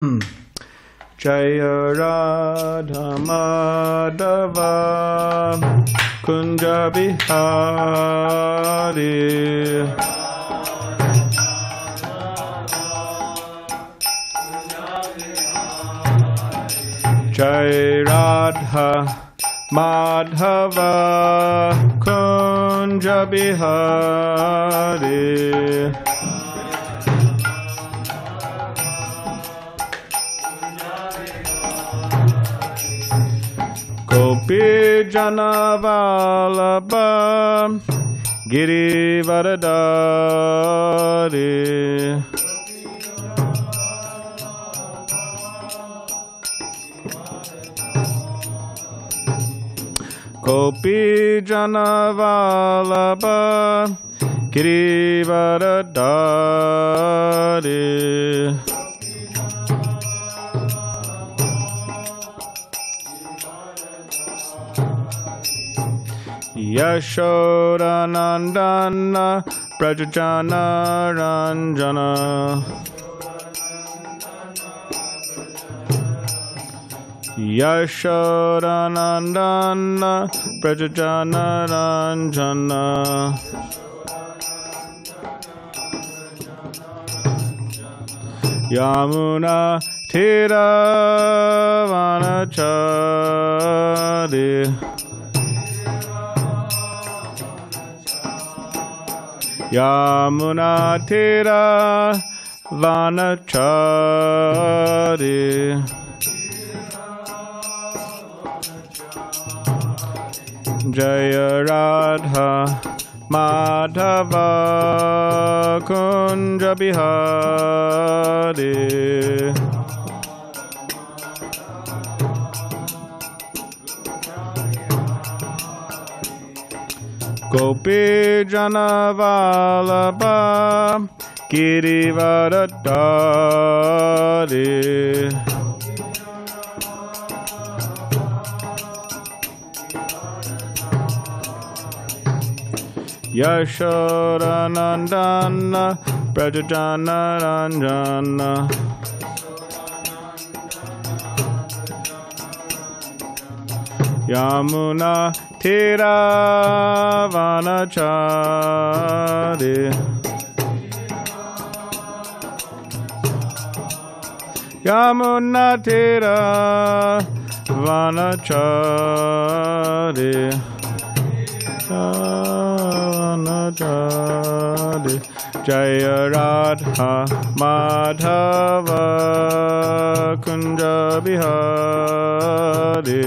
Jaya Radha Madhava Kunja Bihari Jai Radha Madhava Kunja Bihari Gopi Janavalabha Girivaradari Gopi Janavalabha Girivaradari Yashodanandana Prajajana Ranjana Yashodanandana Prajajana Ranjana Yamuna Tiravanachari Yamuna Tira Vanachari Jaya Radha Madhava Kunja Bihari Gopi Janavalabha Girivaradari Yashodanandana Prajajana Ranjana Yamuna Tiravanachari Yamuna Tiravanachari Vanachari Jaya Radha Madhava Kunja Bihari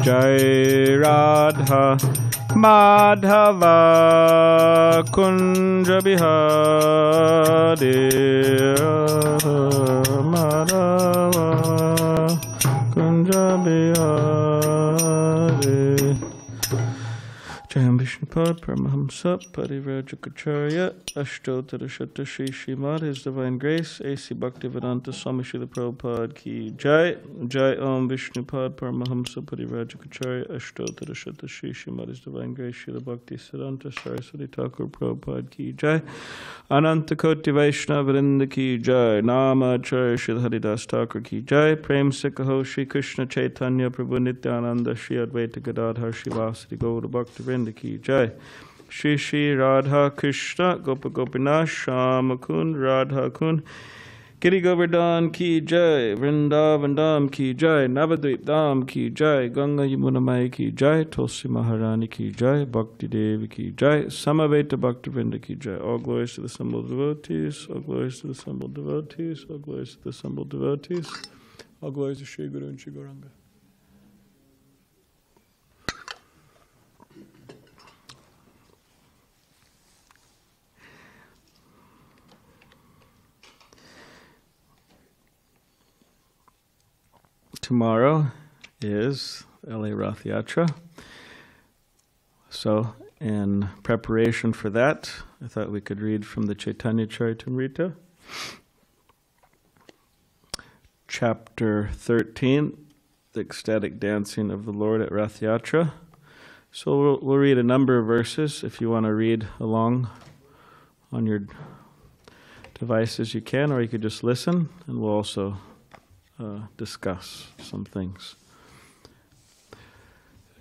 Jai Radha Madhava Kunja Bihari Madhava Kunja Bihari Jayam Vishnupad Paramahamsa Parivrajacharya Ashtotara Shata Shri Srimad His Divine Grace A.C. Bhaktivedanta Swami Srila Prabhupada Ki Jai Jai Om Vishnupad Paramahamsa Parivrajacharya Ashtotara Shata Shri Srimad His Divine Grace Srila Bhakti Siddhanta Saraswati Thakur Prabhupada Ki Jai Ananta Koti Vaishnava Vrinda Ki Jai Nama Acharya Shri Haridas Thakur Ki Jai Prem Sikaho Shri Krishna Chaitanya Prabhu Nityananda Shri Advaita Gadadhar Shri Vasadi Gaura Bhakti Vrinda Ki Jai Shri Shri Radha Krishna Gopa Gopinath Shama Kund Radha Kund Giri Govardhan Ki Jai Vrindavan Dham Ki Jai Navadvip Dham Ki Jai Ganga Yamuna Mai Ki Jai Tulsi Maharani Ki Jai Bhakti Devi Ki Jai Samaveta Bhakti Vrinda Ki Jai. All glories to the assembled devotees, all glories to the assembled devotees, all glories to the assembled devotees, all glories to Shri Guru and Shri Gauranga. Tomorrow is LA Ratha-yātrā. So, in preparation for that, I thought we could read from the Chaitanya Charitamrita, chapter 13, the ecstatic dancing of the Lord at Ratha-yātrā, So we'll read a number of verses. If you want to read along on your devices, you can, or you could just listen, and we'll also discuss some things.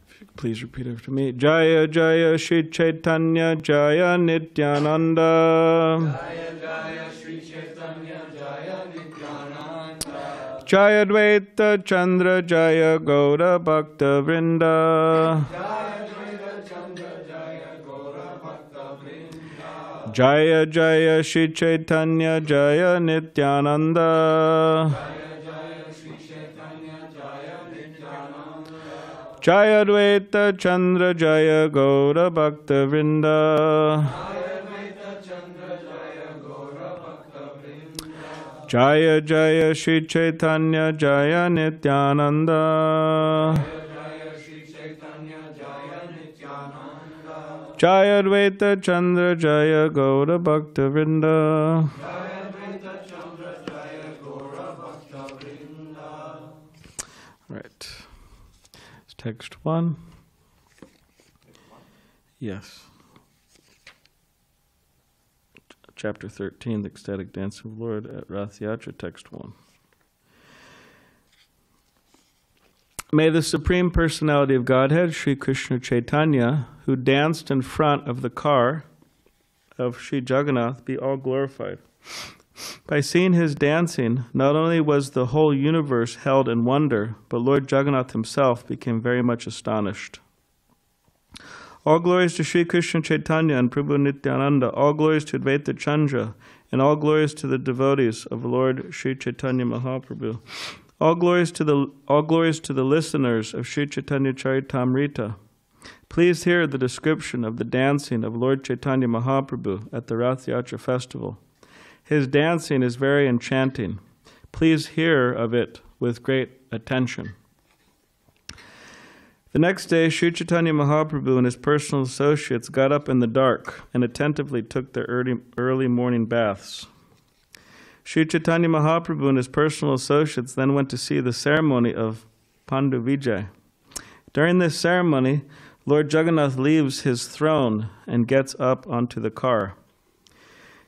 If you could please repeat after me. Jaya Jaya Shri Chaitanya Jaya Nityananda. Jaya Jaya Shri Chaitanya Jaya Nityananda. Jaya Dvaita Chandra Jaya Gaura Bhakta Vrinda. Jaya Jaya Shri Chaitanya Jaya Nityananda. Jaya Dvaita Chandra Jaya Gaura Bhakta Vrinda. Jaya Jaya Shri Chaitanya Jaya Nityananda. Jaya Dvaita Chandra Jaya Gaura Bhakta Vrinda. Right. It's text 1. Yes. Chapter 13, the ecstatic dancing of the Lord at Ratha-yātrā, text 1. May the Supreme Personality of Godhead, Sri Krishna Chaitanya, who danced in front of the car of Sri Jagannath, be all glorified. By seeing his dancing, not only was the whole universe held in wonder, but Lord Jagannath himself became very much astonished. All glories to Sri Krishna Chaitanya and Prabhu Nityananda, all glories to Advaita Chandra, and all glories to the devotees of Lord Sri Chaitanya Mahaprabhu. All glories to the listeners of Sri Chaitanya Charitamrita. Please hear the description of the dancing of Lord Chaitanya Mahaprabhu at the Ratha-yātrā festival. His dancing is very enchanting. Please hear of it with great attention. The next day, Sri Chaitanya Mahaprabhu and his personal associates got up in the dark and attentively took their early morning baths. Sri Chaitanya Mahaprabhu and his personal associates then went to see the ceremony of Pandu Vijay. During this ceremony, Lord Jagannath leaves his throne and gets up onto the car.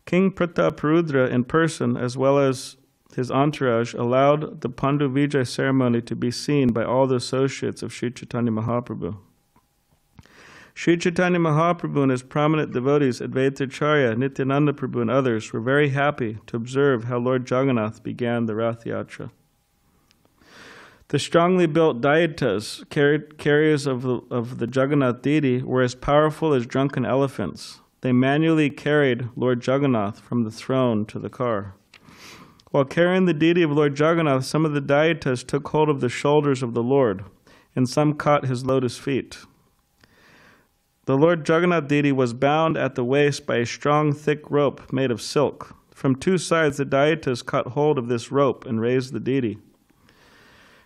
King Prataparudra in person, as well as his entourage, allowed the Pandu Vijay ceremony to be seen by all the associates of Sri Chaitanya Mahaprabhu. Sri Chaitanya Mahaprabhu and his prominent devotees, Advaita Nityananda Prabhu, and others, were very happy to observe how Lord Jagannath began the Ratha-yātrā. The strongly built Daitas, carriers of the Jagannath deity, were as powerful as drunken elephants. They manually carried Lord Jagannath from the throne to the car. While carrying the deity of Lord Jagannath, some of the Daitas took hold of the shoulders of the Lord, and some caught his lotus feet. The Lord Jagannath deity was bound at the waist by a strong, thick rope made of silk. From two sides, the Daitas caught hold of this rope and raised the deity.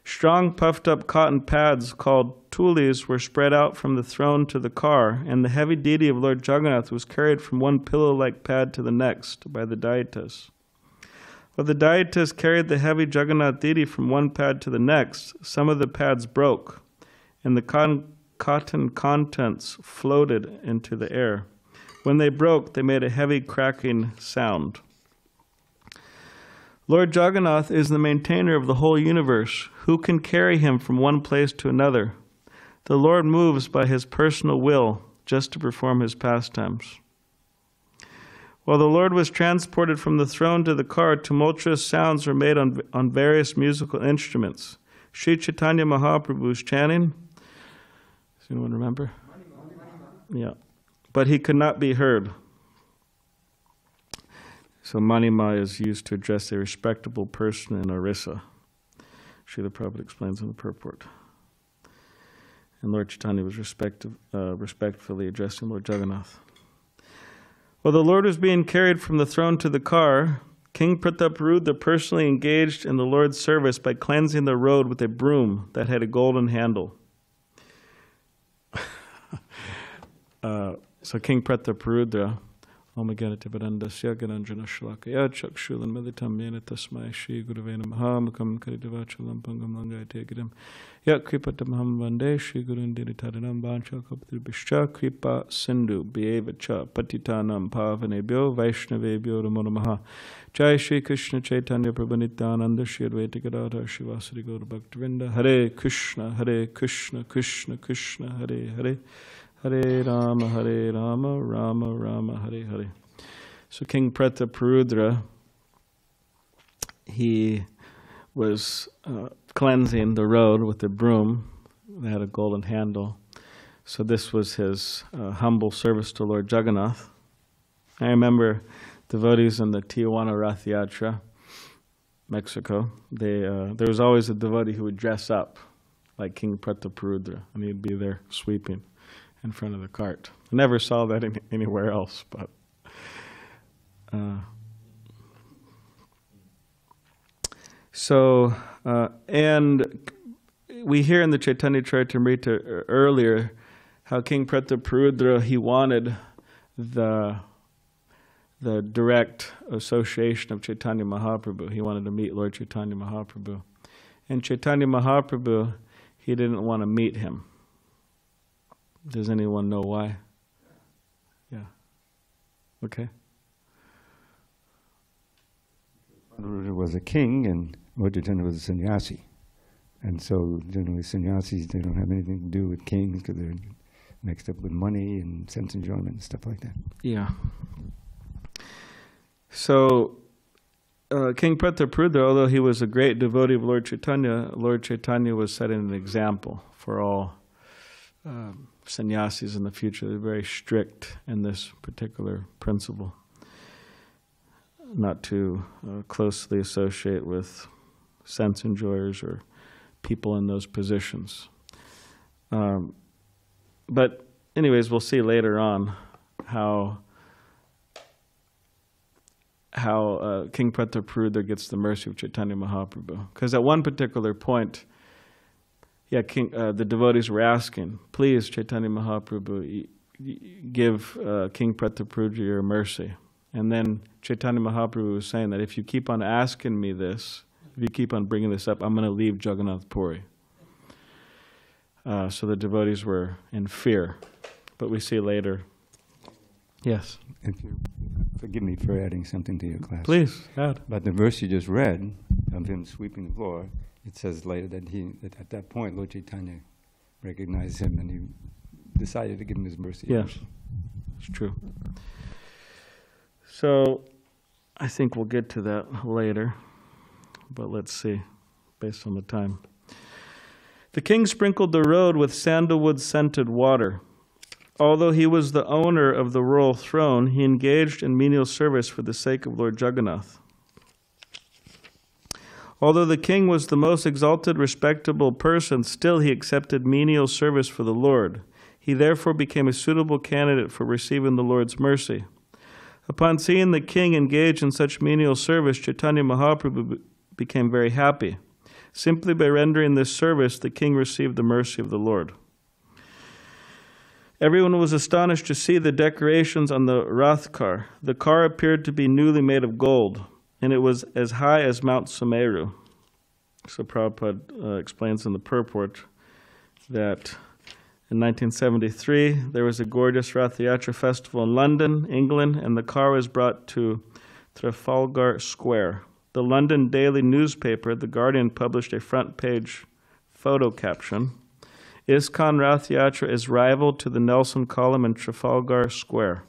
Strong, puffed-up cotton pads called tulis were spread out from the throne to the car, and the heavy deity of Lord Jagannath was carried from one pillow-like pad to the next by the Daitas. While the Daitas carried the heavy Jagannath deity from one pad to the next, some of the pads broke, and the cotton contents floated into the air. When they broke, they made a heavy cracking sound. Lord Jagannath is the maintainer of the whole universe. Who can carry him from one place to another? The Lord moves by his personal will just to perform his pastimes. While the Lord was transported from the throne to the car, tumultuous sounds were made on various musical instruments. Sri Chaitanya Mahaprabhu was chanting. Does anyone remember? Yeah. But he could not be heard. So Manima is used to address a respectable person in Orissa. Srila Prabhupada explains in the purport. And Lord Chaitanya was respectfully addressing Lord Jagannath. While the Lord was being carried from the throne to the car, King Prataparudra personally engaged in the Lord's service by cleansing the road with a broom that had a golden handle. So King Prataparudra Om Ganativarandasya Gananjana Shlakaya Chakshulan Meditam Yena Tasmai Shri Guruvena Mahamakam Karidavachalam Pangam Langayate Gidam Yak Kripatamaham Vande Shri Gurundiri Tadanam Bancha Kapathribishcha Kripa Sindhu Bhyevacha Patitanam Pavanebhyo Vaishnavebhyo Namo Namaha. Jai Shri Krishna Chaitanya Prabhu Nityananda Shri Advaita Gadadhar Shivasari Gaura Bhaktivinoda. Hare Krishna Krishna Krishna Hare Hare Hare Rama, Rama Rama, Hare Hare. So King Prataparudra, he was cleansing the road with a broom that had a golden handle. So this was his humble service to Lord Jagannath. I remember devotees in the Tijuana Ratha-yātrā, Mexico. There was always a devotee who would dress up like King Prataparudra, and he'd be there sweeping in front of the cart. I never saw that anywhere else, but and we hear in the Chaitanya Charitamrita earlier how King Prataparudra, he wanted the direct association of Chaitanya Mahaprabhu. He wanted to meet Lord Chaitanya Mahaprabhu. And Chaitanya Mahaprabhu, he didn't want to meet him. Does anyone know why? Yeah. Okay. Prabhupada was a king and Lord Chaitanya was a sannyasi. And so generally sannyasis, they don't have anything to do with kings because they're mixed up with money and sense enjoyment and stuff like that. Yeah. So King Prataparudra, although he was a great devotee of Lord Chaitanya was setting an example for all sannyasis in the future. They're very strict in this particular principle, not to closely associate with sense enjoyers or people in those positions. But anyways, we'll see later on how King Prataparudra gets the mercy of Chaitanya Mahaprabhu. Because at one particular point, the devotees were asking, please, Chaitanya Mahaprabhu, give King Prataparudra your mercy. And then Chaitanya Mahaprabhu was saying that if you keep on asking me this, if you keep on bringing this up, I'm going to leave Jagannath Puri. So the devotees were in fear. But we see later. Yes? If you forgive me for adding something to your class. Please, add. But the verse you just read of him sweeping the floor, it says later that that at that point Lord Chaitanya recognized him and he decided to give him his mercy. Yes, it's true. So I think we'll get to that later, but let's see, based on the time. The king sprinkled the road with sandalwood-scented water. Although he was the owner of the royal throne, he engaged in menial service for the sake of Lord Jagannath. Although the king was the most exalted, respectable person, still he accepted menial service for the Lord. He therefore became a suitable candidate for receiving the Lord's mercy. Upon seeing the king engage in such menial service, Chaitanya Mahaprabhu became very happy. Simply by rendering this service, the king received the mercy of the Lord. Everyone was astonished to see the decorations on the Rath car. The car appeared to be newly made of gold, and it was as high as Mount Sumeru. So Prabhupada explains in the purport that in 1973 there was a gorgeous Ratha-yātrā festival in London, England, and the car was brought to Trafalgar Square. The London daily newspaper, The Guardian, published a front-page photo caption. ISKCON Ratha-yātrā is rival to the Nelson Column in Trafalgar Square.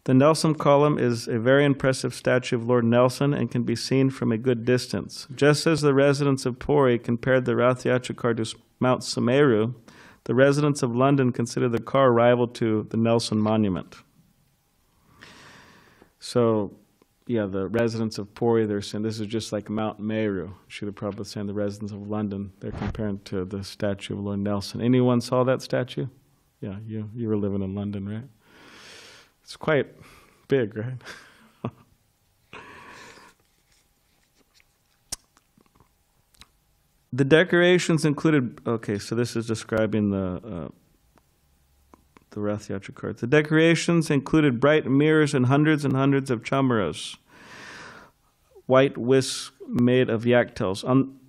The Nelson Column is a very impressive statue of Lord Nelson and can be seen from a good distance. Just as the residents of Puri compared the Ratha-yātrā car to Mount Sumeru, the residents of London consider the car rival to the Nelson Monument. So, yeah, the residents of Puri, they're saying this is just like Mount Meru. Srila Prabhupada saying the residents of London, they're comparing to the statue of Lord Nelson. Anyone saw that statue? Yeah, you were living in London, right? It's quite big, right? The decorations included, okay, so this is describing the the Ratha-yātrā cart. The decorations included bright mirrors and hundreds of chamaras, white whisks made of yak tails.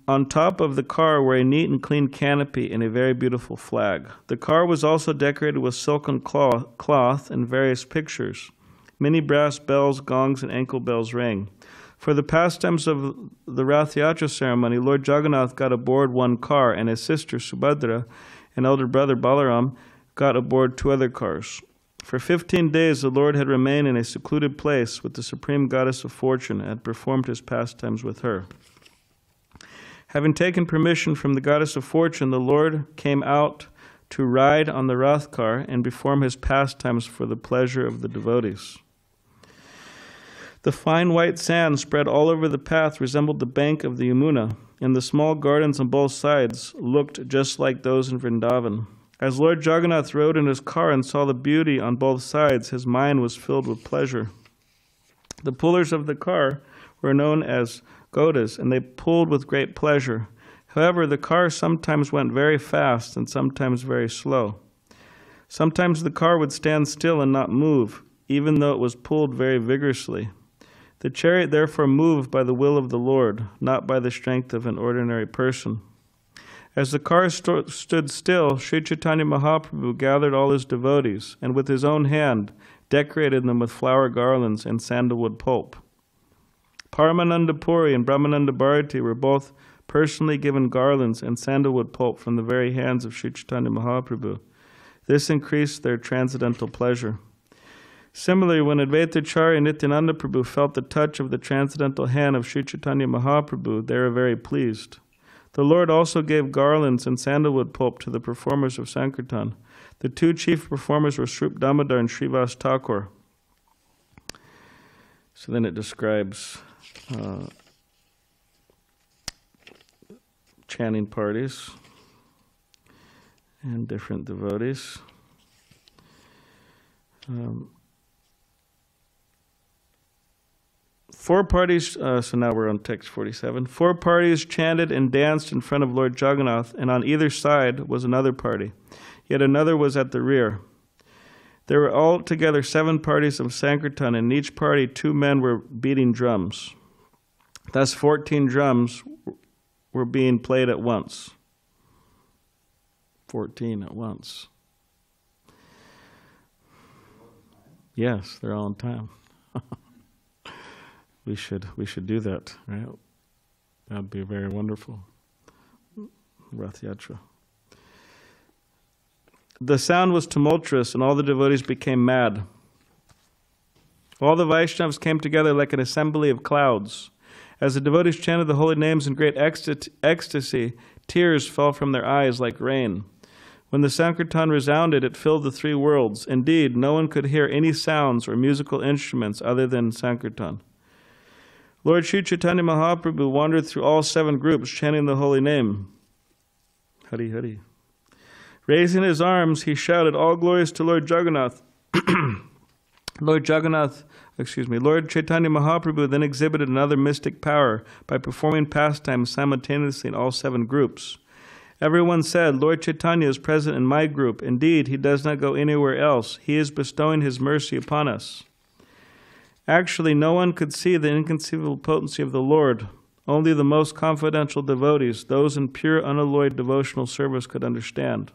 On top of the car were a neat and clean canopy and a very beautiful flag. The car was also decorated with silken cloth and various pictures. Many brass bells, gongs, and ankle bells rang. For the pastimes of the Ratha-yātrā ceremony, Lord Jagannath got aboard one car, and his sister Subhadra and elder brother Balaram got aboard 2 other cars. For 15 days the Lord had remained in a secluded place with the Supreme Goddess of Fortune and had performed his pastimes with her. Having taken permission from the Goddess of Fortune, the Lord came out to ride on the Rath car and perform his pastimes for the pleasure of the devotees. The fine white sand spread all over the path resembled the bank of the Yamuna, and the small gardens on both sides looked just like those in Vrindavan. As Lord Jagannath rode in his car and saw the beauty on both sides, his mind was filled with pleasure. The pullers of the car were known as Godas, and they pulled with great pleasure. However, the car sometimes went very fast and sometimes very slow. Sometimes the car would stand still and not move, even though it was pulled very vigorously. The chariot therefore moved by the will of the Lord, not by the strength of an ordinary person. As the car stood still, Sri Chaitanya Mahaprabhu gathered all his devotees, and with his own hand decorated them with flower garlands and sandalwood pulp. Paramananda Puri and Brahmananda Bharati were both personally given garlands and sandalwood pulp from the very hands of Sri Chaitanya Mahaprabhu. This increased their transcendental pleasure. Similarly, when Advaitacharya and Nityananda Prabhu felt the touch of the transcendental hand of Sri Chaitanya Mahaprabhu, they were very pleased. The Lord also gave garlands and sandalwood pulp to the performers of Sankirtan. The 2 chief performers were Srup Damodar and Srivas Thakur. So then it describes chanting parties and different devotees. 4 parties, so now we're on text 47. 4 parties chanted and danced in front of Lord Jagannath, and on either side was another party. Yet another was at the rear. There were altogether 7 parties of Sankirtan, and in each party 2 men were beating drums. Thus 14 drums were being played at once. 14 at once. Yes, they're all in time. We should do that, right? That'd be very wonderful. Ratha-yātrā. The sound was tumultuous, and all the devotees became mad. All the Vaishnavas came together like an assembly of clouds. As the devotees chanted the holy names in great ecstasy, tears fell from their eyes like rain. When the Sankirtan resounded, it filled the 3 worlds. Indeed, no one could hear any sounds or musical instruments other than Sankirtan. Lord Sri Chaitanya Mahaprabhu wandered through all 7 groups, chanting the holy name. Hari Hari. Raising his arms, he shouted, "All glories to Lord Jagannath." Lord Chaitanya Mahaprabhu then exhibited another mystic power by performing pastimes simultaneously in all 7 groups. Everyone said, "Lord Chaitanya is present in my group. Indeed, he does not go anywhere else. He is bestowing his mercy upon us." Actually, no one could see the inconceivable potency of the Lord. Only the most confidential devotees, those in pure, unalloyed devotional service, could understand.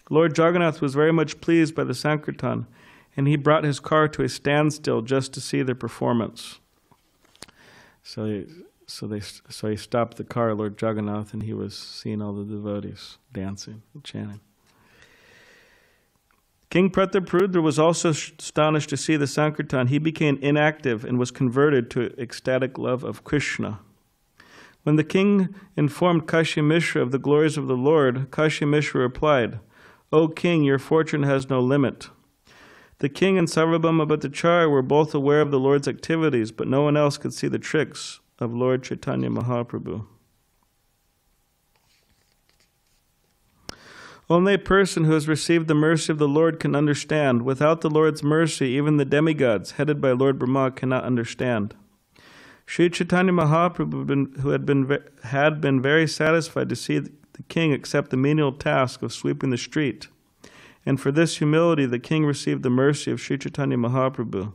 Lord Jagannath was very much pleased by the Sankirtan, and he brought his car to a standstill just to see their performance. So he stopped the car, Lord Jagannath, and he was seeing all the devotees dancing and chanting. King Prataparudra was also astonished to see the Sankirtan. He became inactive and was converted to ecstatic love of Krishna. When the king informed Kashi Mishra of the glories of the Lord, Kashi Mishra replied, "O king, your fortune has no limit." The king and Sarvabhauma Bhattacharya were both aware of the Lord's activities, but no one else could see the tricks of Lord Chaitanya Mahaprabhu. Only a person who has received the mercy of the Lord can understand. Without the Lord's mercy, even the demigods, headed by Lord Brahma, cannot understand. Sri Chaitanya Mahaprabhu, who had been very satisfied to see the king accept the menial task of sweeping the street, and for this humility the king received the mercy of Sri Chaitanya Mahaprabhu.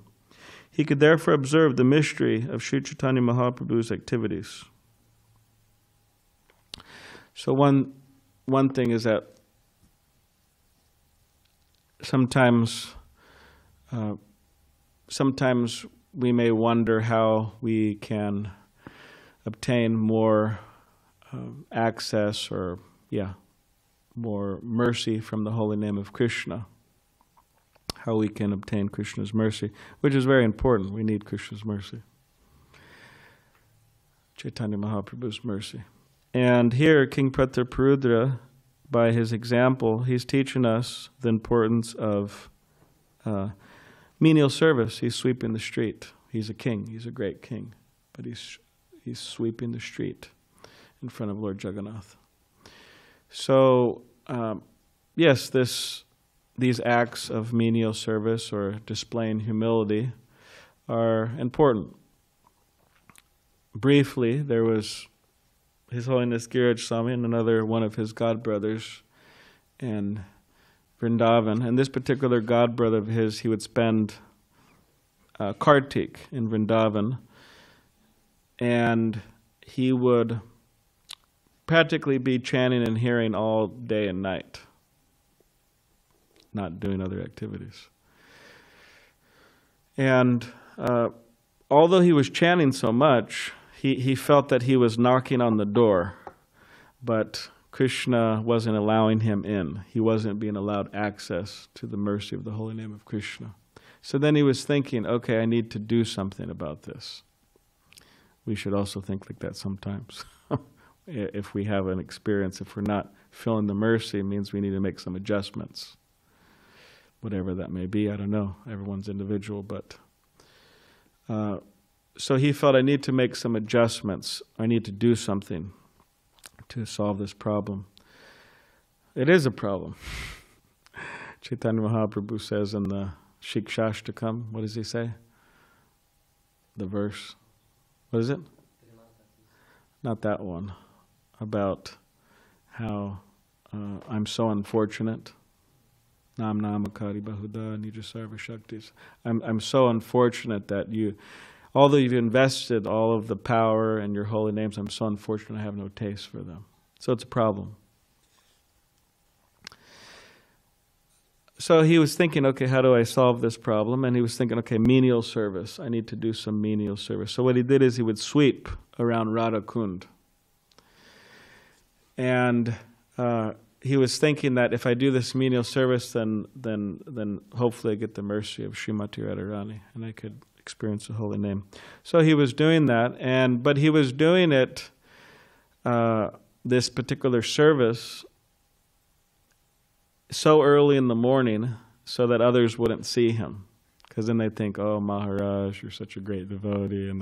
He could therefore observe the mystery of Sri Chaitanya Mahaprabhu's activities. So one thing is that sometimes we may wonder how we can obtain more access or more mercy from the holy name of Krishna. How we can obtain Krishna's mercy, which is very important. We need Krishna's mercy. Chaitanya Mahaprabhu's mercy. And here, King Prataparudra, by his example, he's teaching us the importance of menial service. He's sweeping the street. He's a king. He's a great king. But he's sweeping the street in front of Lord Jagannath. So, yes, these acts of menial service or displaying humility are important. Briefly, there was His Holiness Giraj Swami and another one of his godbrothers in Vrindavan. And this particular godbrother of his, he would spend Kartik in Vrindavan, and he would practically be chanting and hearing all day and night, not doing other activities. And although he was chanting so much, he felt that he was knocking on the door, but Krishna wasn't allowing him in. He wasn't being allowed access to the mercy of the holy name of Krishna. So then he was thinking, okay, I need to do something about this. We should also think like that sometimes. If we have an experience, if we're not feeling the mercy, it means we need to make some adjustments. Whatever that may be, I don't know. Everyone's individual, but... So he felt, I need to make some adjustments. I need to do something to solve this problem. It is a problem. Chaitanya Mahaprabhu says in the Shikshashtakam, what does he say? The verse. What is it? Not that one. About how I'm so unfortunate. Nam namakari bahuda nijasarva shaktis. I'm so unfortunate that although you've invested all of the power and your holy names, I'm so unfortunate I have no taste for them. So it's a problem. So he was thinking, okay, how do I solve this problem? And he was thinking, okay, menial service. I need to do some menial service. So what he did is he would sweep around Radha Kund. And he was thinking that if I do this menial service, then hopefully I get the mercy of Srimati Radharani, and I could experience the holy name. So he was doing that, but he was doing it, this particular service, so early in the morning so that others wouldn't see him. Because then they'd think, oh, Maharaj, you're such a great devotee, and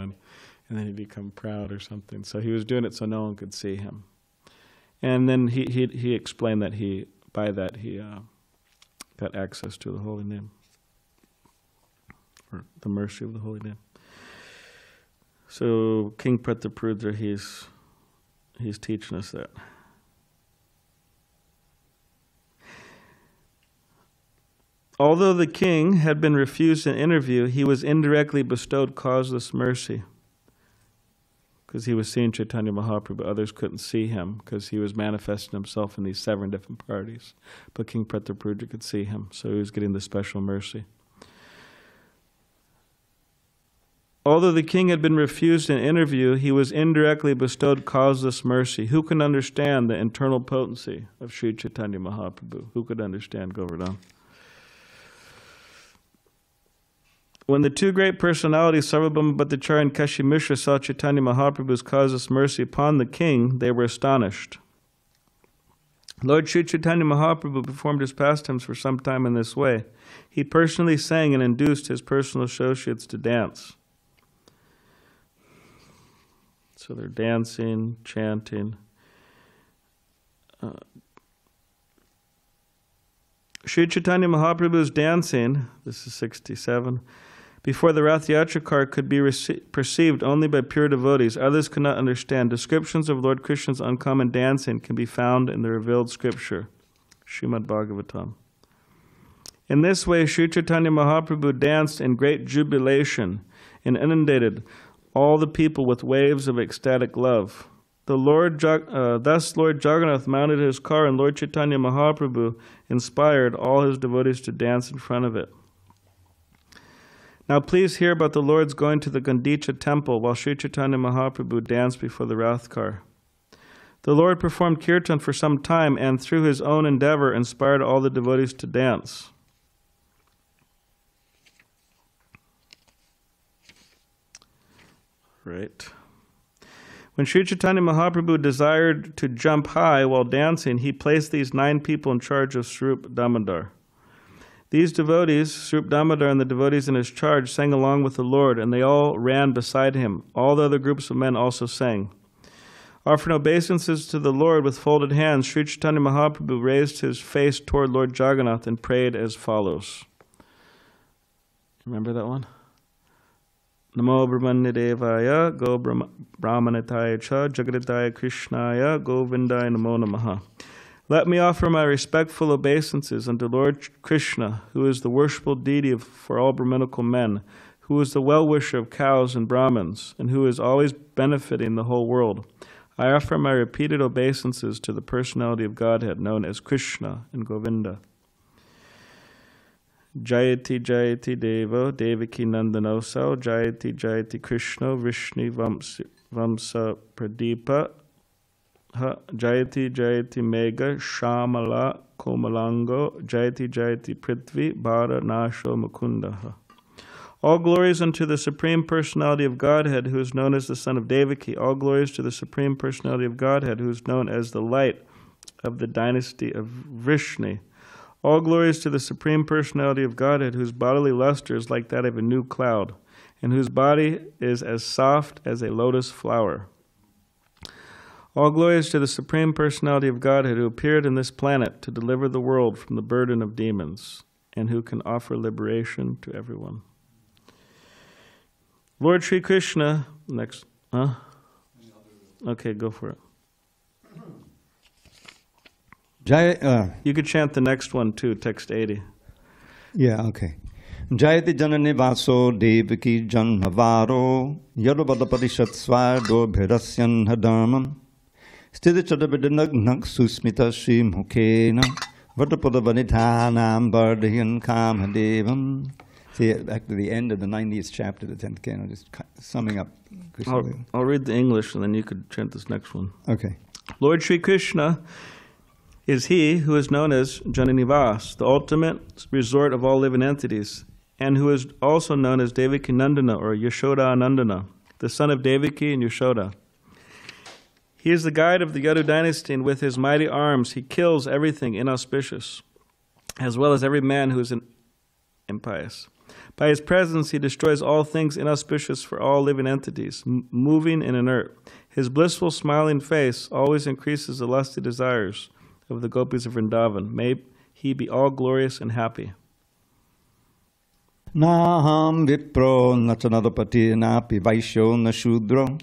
then he'd become proud or something. So he was doing it so no one could see him. And then he explained that by that he got access to the holy name, or the mercy of the holy name. So King Prataparudra, he's teaching us that. Although the king had been refused an interview, he was indirectly bestowed causeless mercy. Because he was seeing Chaitanya Mahaprabhu, others couldn't see him because he was manifesting himself in these 7 different parties. But King Prataparudra could see him, so he was getting the special mercy. Although the king had been refused an interview, he was indirectly bestowed causeless mercy. Who can understand the internal potency of Sri Chaitanya Mahaprabhu? Who could understand Govardhan? When the 2 great personalities, Sarvabhauma Bhattacharya and Kashi Mishra, saw Chaitanya Mahaprabhu's causeless mercy upon the king, they were astonished. Lord Sri Chaitanya Mahaprabhu performed his pastimes for some time in this way. He personally sang and induced his personal associates to dance. So they're dancing, chanting. Sri Chaitanya Mahaprabhu's dancing, this is 67, before the Ratha-yātrā car could be perceived only by pure devotees. Others could not understand. Descriptions of Lord Krishna's uncommon dancing can be found in the revealed scripture, Srimad Bhagavatam. In this way, Sri Chaitanya Mahaprabhu danced in great jubilation and inundated all the people with waves of ecstatic love. Thus Lord Jagannath mounted his car, and Lord Chaitanya Mahaprabhu inspired all his devotees to dance in front of it. Now please hear about the Lord's going to the Gandicha temple while Sri Chaitanya Mahaprabhu danced before the Rath car. The Lord performed kirtan for some time and through his own endeavor inspired all the devotees to dance. Right. When Sri Chaitanya Mahaprabhu desired to jump high while dancing, he placed these 9 people in charge of Swarup Damodar. These devotees, Swarup Damodar and the devotees in his charge, sang along with the Lord, and they all ran beside him. All the other groups of men also sang. Offering obeisances to the Lord with folded hands, Sri Chaitanya Mahaprabhu raised his face toward Lord Jagannath and prayed as follows. Remember that one? Namo Brahmanidevaya, Go Brahmanataya Cha, Jagaditaya Krishnaya, Govindaya Namo Namaha. Let me offer my respectful obeisances unto Lord Krishna, who is the worshipful deity for all Brahminical men, who is the well-wisher of cows and Brahmins, and who is always benefiting the whole world. I offer my repeated obeisances to the personality of Godhead, known as Krishna and Govinda. Jayati Jayati Deva, Devaki Nandanoso, Jayati Jayati Krishna, Vishnu Vamsa Pradeepa, Jayati Jayati Mega, Shamala Komalango, Jayati Jayati Prithvi, Bhara Nasho Mukundaha. All glories unto the Supreme Personality of Godhead, who is known as the Son of Devaki. All glories to the Supreme Personality of Godhead, who is known as the light of the dynasty of Vrishni. All glories to the Supreme Personality of Godhead, whose bodily luster is like that of a new cloud, and whose body is as soft as a lotus flower. All glories to the Supreme Personality of Godhead, who appeared in this planet to deliver the world from the burden of demons, and who can offer liberation to everyone. Lord Sri Krishna, next, Okay, go for it. You could chant the next one too, text 80. Yeah, okay. Jayati janani vaso devaki janmavaro yadavada parishat swardo bhirasyan hadamam stiti chadavidinagnak susmita shri mukhena vadapadavadithanam bardhayan kamadevam. See, back to the end of the 90th chapter of the 10th canon, just summing up. I'll read the English and then you could chant this next one. Okay. Lord Sri Krishna is he who is known as Jananivas, the ultimate resort of all living entities, and who is also known as Devaki Nandana or Yashoda Nandana, the son of Devaki and Yashoda. He is the guide of the Yadu dynasty, and with his mighty arms he kills everything inauspicious, as well as every man who is impious. By his presence he destroys all things inauspicious for all living entities, moving and inert. His blissful smiling face always increases the lusty desires of the gopis of Vrindavan. May he be all glorious and happy. Naham vipro nachanadapati napi vaishyo na shudro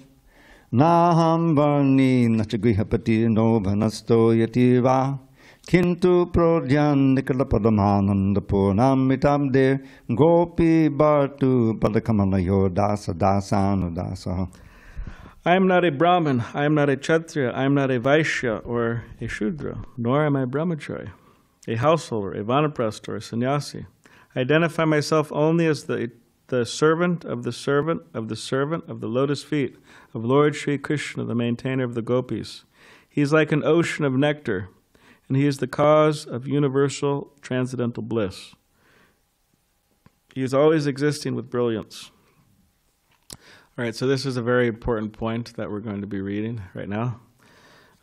naham varni nachagihapati no bhanasto yativa kintu prodyan nikalapadamahananda purnamitamde gopi bhartu padakamalayo dasa dasanu dasa. I am not a Brahmin, I am not a Kshatriya, I am not a Vaishya or a Shudra, nor am I Brahmachari, a householder, a Vanaprastha or a sannyasi. I identify myself only as the servant of the servant of the servant of the lotus feet of Lord Sri Krishna, the maintainer of the gopis. He is like an ocean of nectar, and he is the cause of universal transcendental bliss. He is always existing with brilliance. All right, so this is a very important point that we're going to be reading right now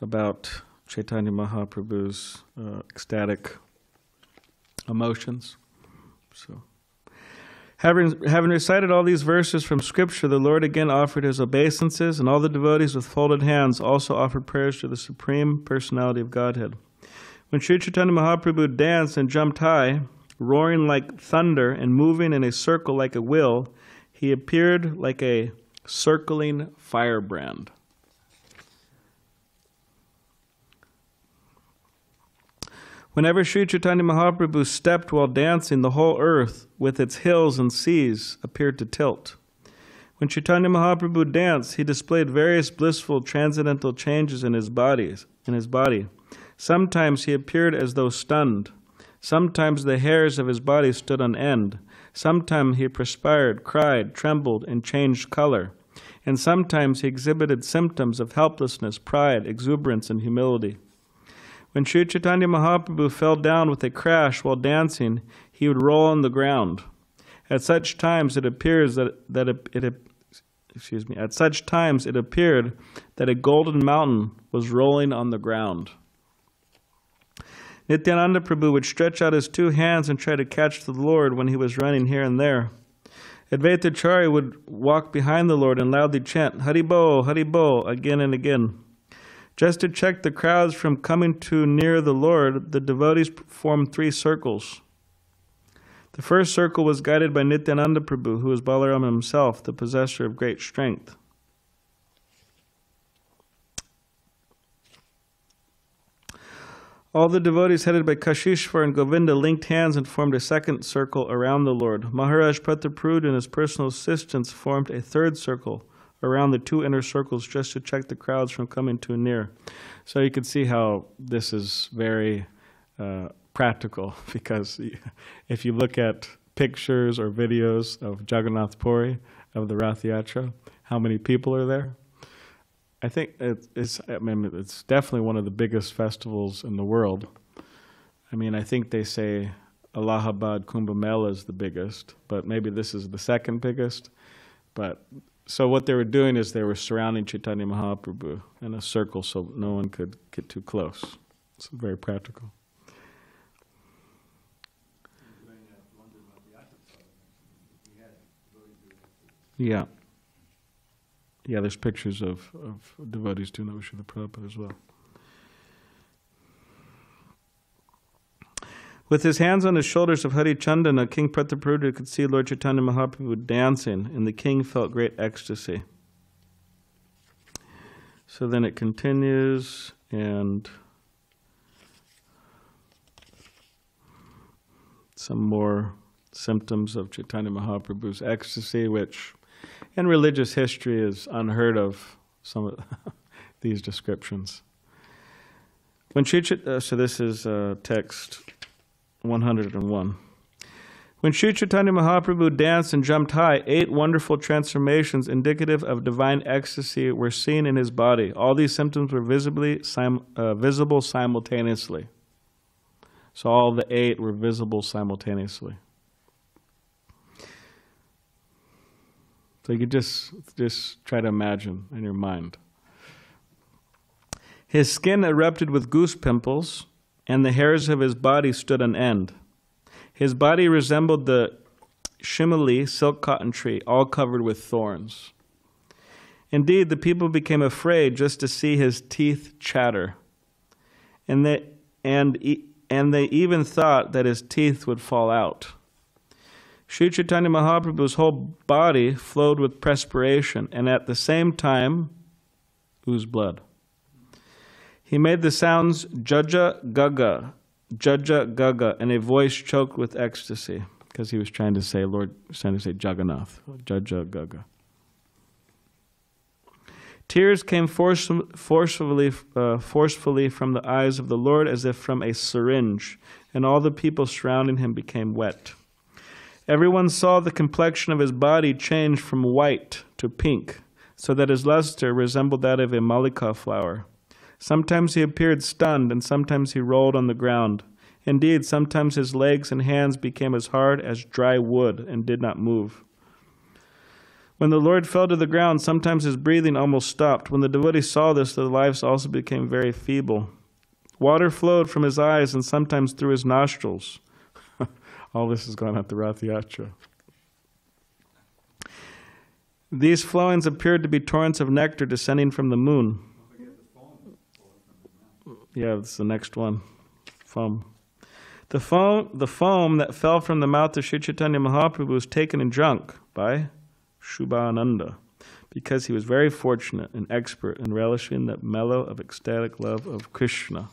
about Chaitanya Mahaprabhu's ecstatic emotions. So, having recited all these verses from Scripture, the Lord again offered his obeisances, and all the devotees with folded hands also offered prayers to the Supreme Personality of Godhead. When Sri Chaitanya Mahaprabhu danced and jumped high, roaring like thunder and moving in a circle like a wheel, he appeared like a circling firebrand. Whenever Sri Chaitanya Mahaprabhu stepped while dancing, the whole earth, with its hills and seas, appeared to tilt. When Chaitanya Mahaprabhu danced, he displayed various blissful transcendental changes in his body. Sometimes he appeared as though stunned. Sometimes the hairs of his body stood on end. Sometimes he perspired, cried, trembled, and changed color. And sometimes he exhibited symptoms of helplessness, pride, exuberance, and humility. When Sri Chaitanya Mahaprabhu fell down with a crash while dancing, he would roll on the ground. At such times it appeared that a golden mountain was rolling on the ground. Nityananda Prabhu would stretch out his two hands and try to catch the Lord when he was running here and there. Advaitacharya would walk behind the Lord and loudly chant, Haribo, Haribo, again and again. Just to check the crowds from coming too near the Lord, the devotees formed 3 circles. The first circle was guided by Nityananda Prabhu, who was Balarama himself, the possessor of great strength. All the devotees headed by Kashishvar and Govinda linked hands and formed a second circle around the Lord. Maharaj Prataprud and his personal assistants formed a third circle around the 2 inner circles just to check the crowds from coming too near. So you can see how this is very practical, because if you look at pictures or videos of Jagannath Puri, of the Ratha-yātrā, how many people are there? I think it's definitely one of the biggest festivals in the world. I mean, I think they say Allahabad Kumbh Mela is the biggest, but maybe this is the second biggest. But so what they were doing is they were surrounding Chaitanya Mahaprabhu in a circle so no one could get too close. It's very practical. Yeah. Yeah, there's pictures of devotees doing that with Srila Prabhupada as well. With his hands on the shoulders of Hari Chandana, King Prataprudra could see Lord Chaitanya Mahaprabhu dancing, and the king felt great ecstasy. So then it continues, and some more symptoms of Chaitanya Mahaprabhu's ecstasy, which in religious history is unheard of, some of these descriptions. When so this is text 101. When Sri Chaitanya Mahaprabhu danced and jumped high, 8 wonderful transformations indicative of divine ecstasy were seen in his body. All these symptoms were visible simultaneously. So all the 8 were visible simultaneously. So you could just try to imagine in your mind. His skin erupted with goose pimples, and the hairs of his body stood on end. His body resembled the shimali silk cotton tree, all covered with thorns. Indeed, the people became afraid just to see his teeth chatter, and they even thought that his teeth would fall out. Sri Chaitanya Mahaprabhu's whole body flowed with perspiration, and at the same time, oozed blood. He made the sounds Jaja Gaga, and a voice choked with ecstasy, because he was trying to say Jagannath, Jaja Gaga. Tears came forcefully from the eyes of the Lord as if from a syringe, and all the people surrounding him became wet. Everyone saw the complexion of his body change from white to pink, so that his luster resembled that of a malika flower. Sometimes he appeared stunned, and sometimes he rolled on the ground. Indeed, sometimes his legs and hands became as hard as dry wood and did not move. When the Lord fell to the ground, sometimes his breathing almost stopped. When the devotees saw this, their lives also became very feeble. Water flowed from his eyes and sometimes through his nostrils. All this is going on at the Ratha-yātrā. These flowings appeared to be torrents of nectar descending from the moon. Yeah, that's the next one. Foam. The foam that fell from the mouth of Sri Chaitanya Mahaprabhu was taken and drunk by Shubhananda, because he was very fortunate and expert in relishing the mellow of ecstatic love of Krishna.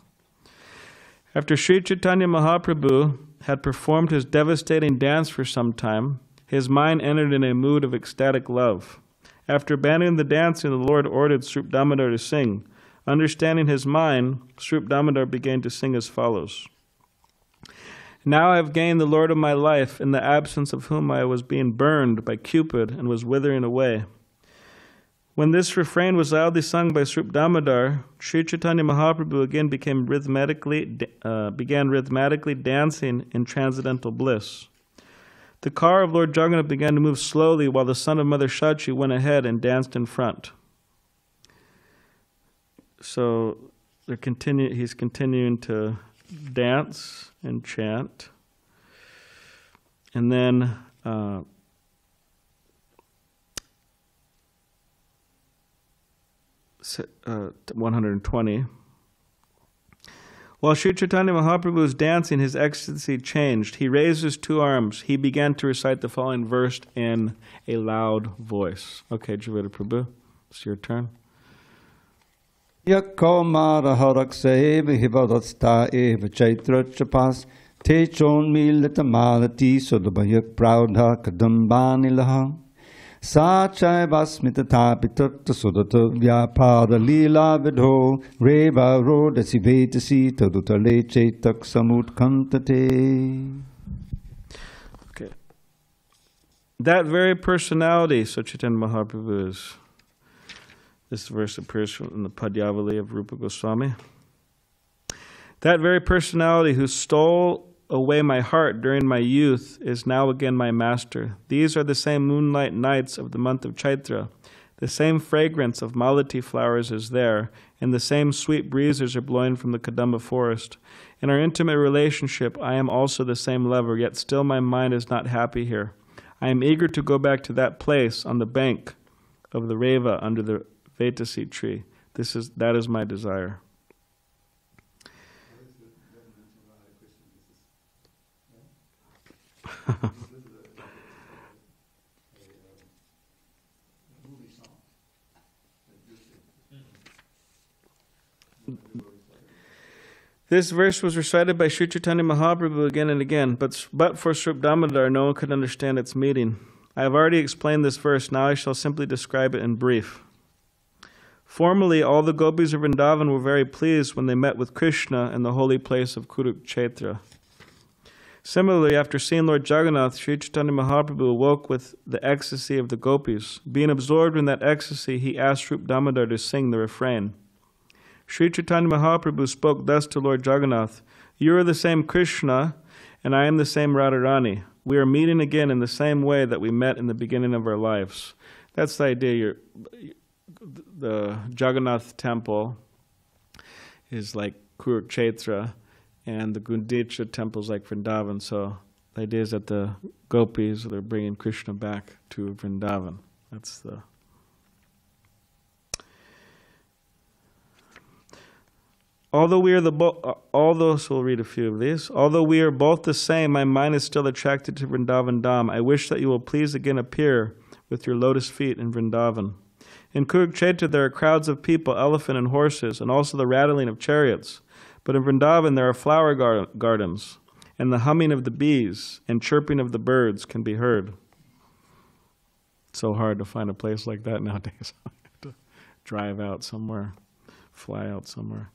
After Sri Chaitanya Mahaprabhu had performed his devastating dance for some time, his mind entered in a mood of ecstatic love. After abandoning the dancing, the Lord ordered Srup Damodar to sing. Understanding his mind, Srup Damodar began to sing as follows. Now I have gained the Lord of my life, in the absence of whom I was being burned by Cupid and was withering away. When this refrain was loudly sung by Srup Damodar, Sri Chaitanya Mahaprabhu again began rhythmically dancing in transcendental bliss. The car of Lord Jagannath began to move slowly while the son of Mother Shachi went ahead and danced in front. So he's continuing to dance and chant. And then 120. While Sri Chaitanya Mahaprabhu was dancing, his ecstasy changed. He raised his two arms. He began to recite the following verse in a loud voice. Okay, Javeda Prabhu, it's your turn. Yakko mara harakse vihivadasta eva chaitra chapas te chon milita malati sodabayak praudha kadambanilaha sa chai vasmita tapitata sodata vyapada lila vidho reva rodasi vetasi tadutale chetak samutkantate. Okay. That very personality, so Chaitanya Mahaprabhu is. This verse appears in the Padyavali of Rupa Goswami. That very personality who stole away my heart during my youth is now again my master. These are the same moonlight nights of the month of Chaitra. The same fragrance of malati flowers is there, and the same sweet breezes are blowing from the Kadamba forest. In our intimate relationship, I am also the same lover, yet still my mind is not happy here. I am eager to go back to that place on the bank of the Reva under the Vetasi tree. That is my desire. This verse was recited by Sri Chaitanya Mahaprabhu again and again, but for Srup Damodar, no one could understand its meaning. I have already explained this verse, now I shall simply describe it in brief. Formerly, all the gopis of Vrindavan were very pleased when they met with Krishna in the holy place of Kurukshetra. Similarly, after seeing Lord Jagannath, Sri Chaitanya Mahaprabhu awoke with the ecstasy of the gopis. Being absorbed in that ecstasy, he asked Srup Damodar to sing the refrain. Sri Chaitanya Mahaprabhu spoke thus to Lord Jagannath, "You are the same Krishna, and I am the same Radharani. We are meeting again in the same way that we met in the beginning of our lives." That's the idea. The Jagannath temple is like Kurukshetra, and the Gundicha temple is like Vrindavan. So the idea is that the gopis are bringing Krishna back to Vrindavan. That's the. Although we are so we'll read a few of these. Although we are both the same, my mind is still attracted to Vrindavan Dham. I wish that you will please again appear with your lotus feet in Vrindavan. In Kurukshetra there are crowds of people, elephant and horses, and also the rattling of chariots. But in Vrindavan there are flower gardens, and the humming of the bees and chirping of the birds can be heard. It's so hard to find a place like that nowadays. I have to drive out somewhere, fly out somewhere.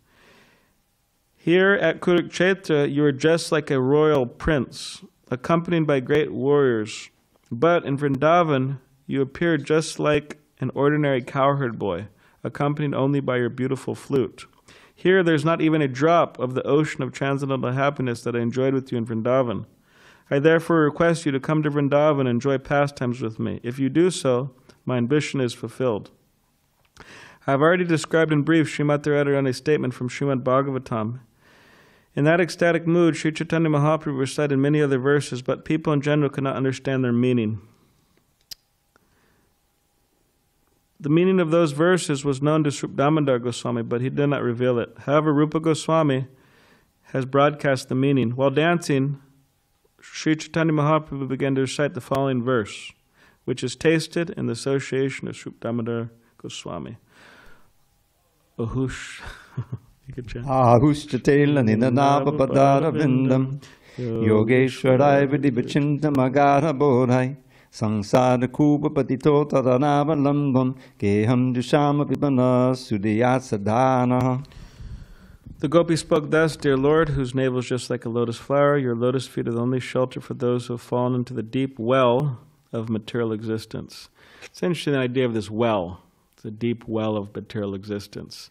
Here at Kurukshetra you are just like a royal prince, accompanied by great warriors. But in Vrindavan you appear just like an ordinary cowherd boy, accompanied only by your beautiful flute. Here there's not even a drop of the ocean of transcendental happiness that I enjoyed with you in Vrindavan. I therefore request you to come to Vrindavan and enjoy pastimes with me. If you do so, my ambition is fulfilled. I have already described in brief Srimati Radharani's statement from Srimad Bhagavatam. In that ecstatic mood, Sri Chaitanya Mahaprabhu recited many other verses, but people in general could not understand their meaning. The meaning of those verses was known to Srup Damodar Goswami, but he did not reveal it. However, Rupa Goswami has broadcast the meaning. While dancing, Sri Chaitanya Mahaprabhu began to recite the following verse, which is tasted in the association of Srup Damodar Goswami. Ahush. You could chant. Ahushtatela ninanapa padara vindam Yogeshwarai vidibachinta magara bodhai Sangsara kuba patito tadanava lambam Keham dushama pipana sudhyasadhana. The gopi spoke thus, Dear Lord, whose navel is just like a lotus flower, your lotus feet are the only shelter for those who have fallen into the deep well of material existence. It's an interesting idea of this well. It's a deep well of material existence.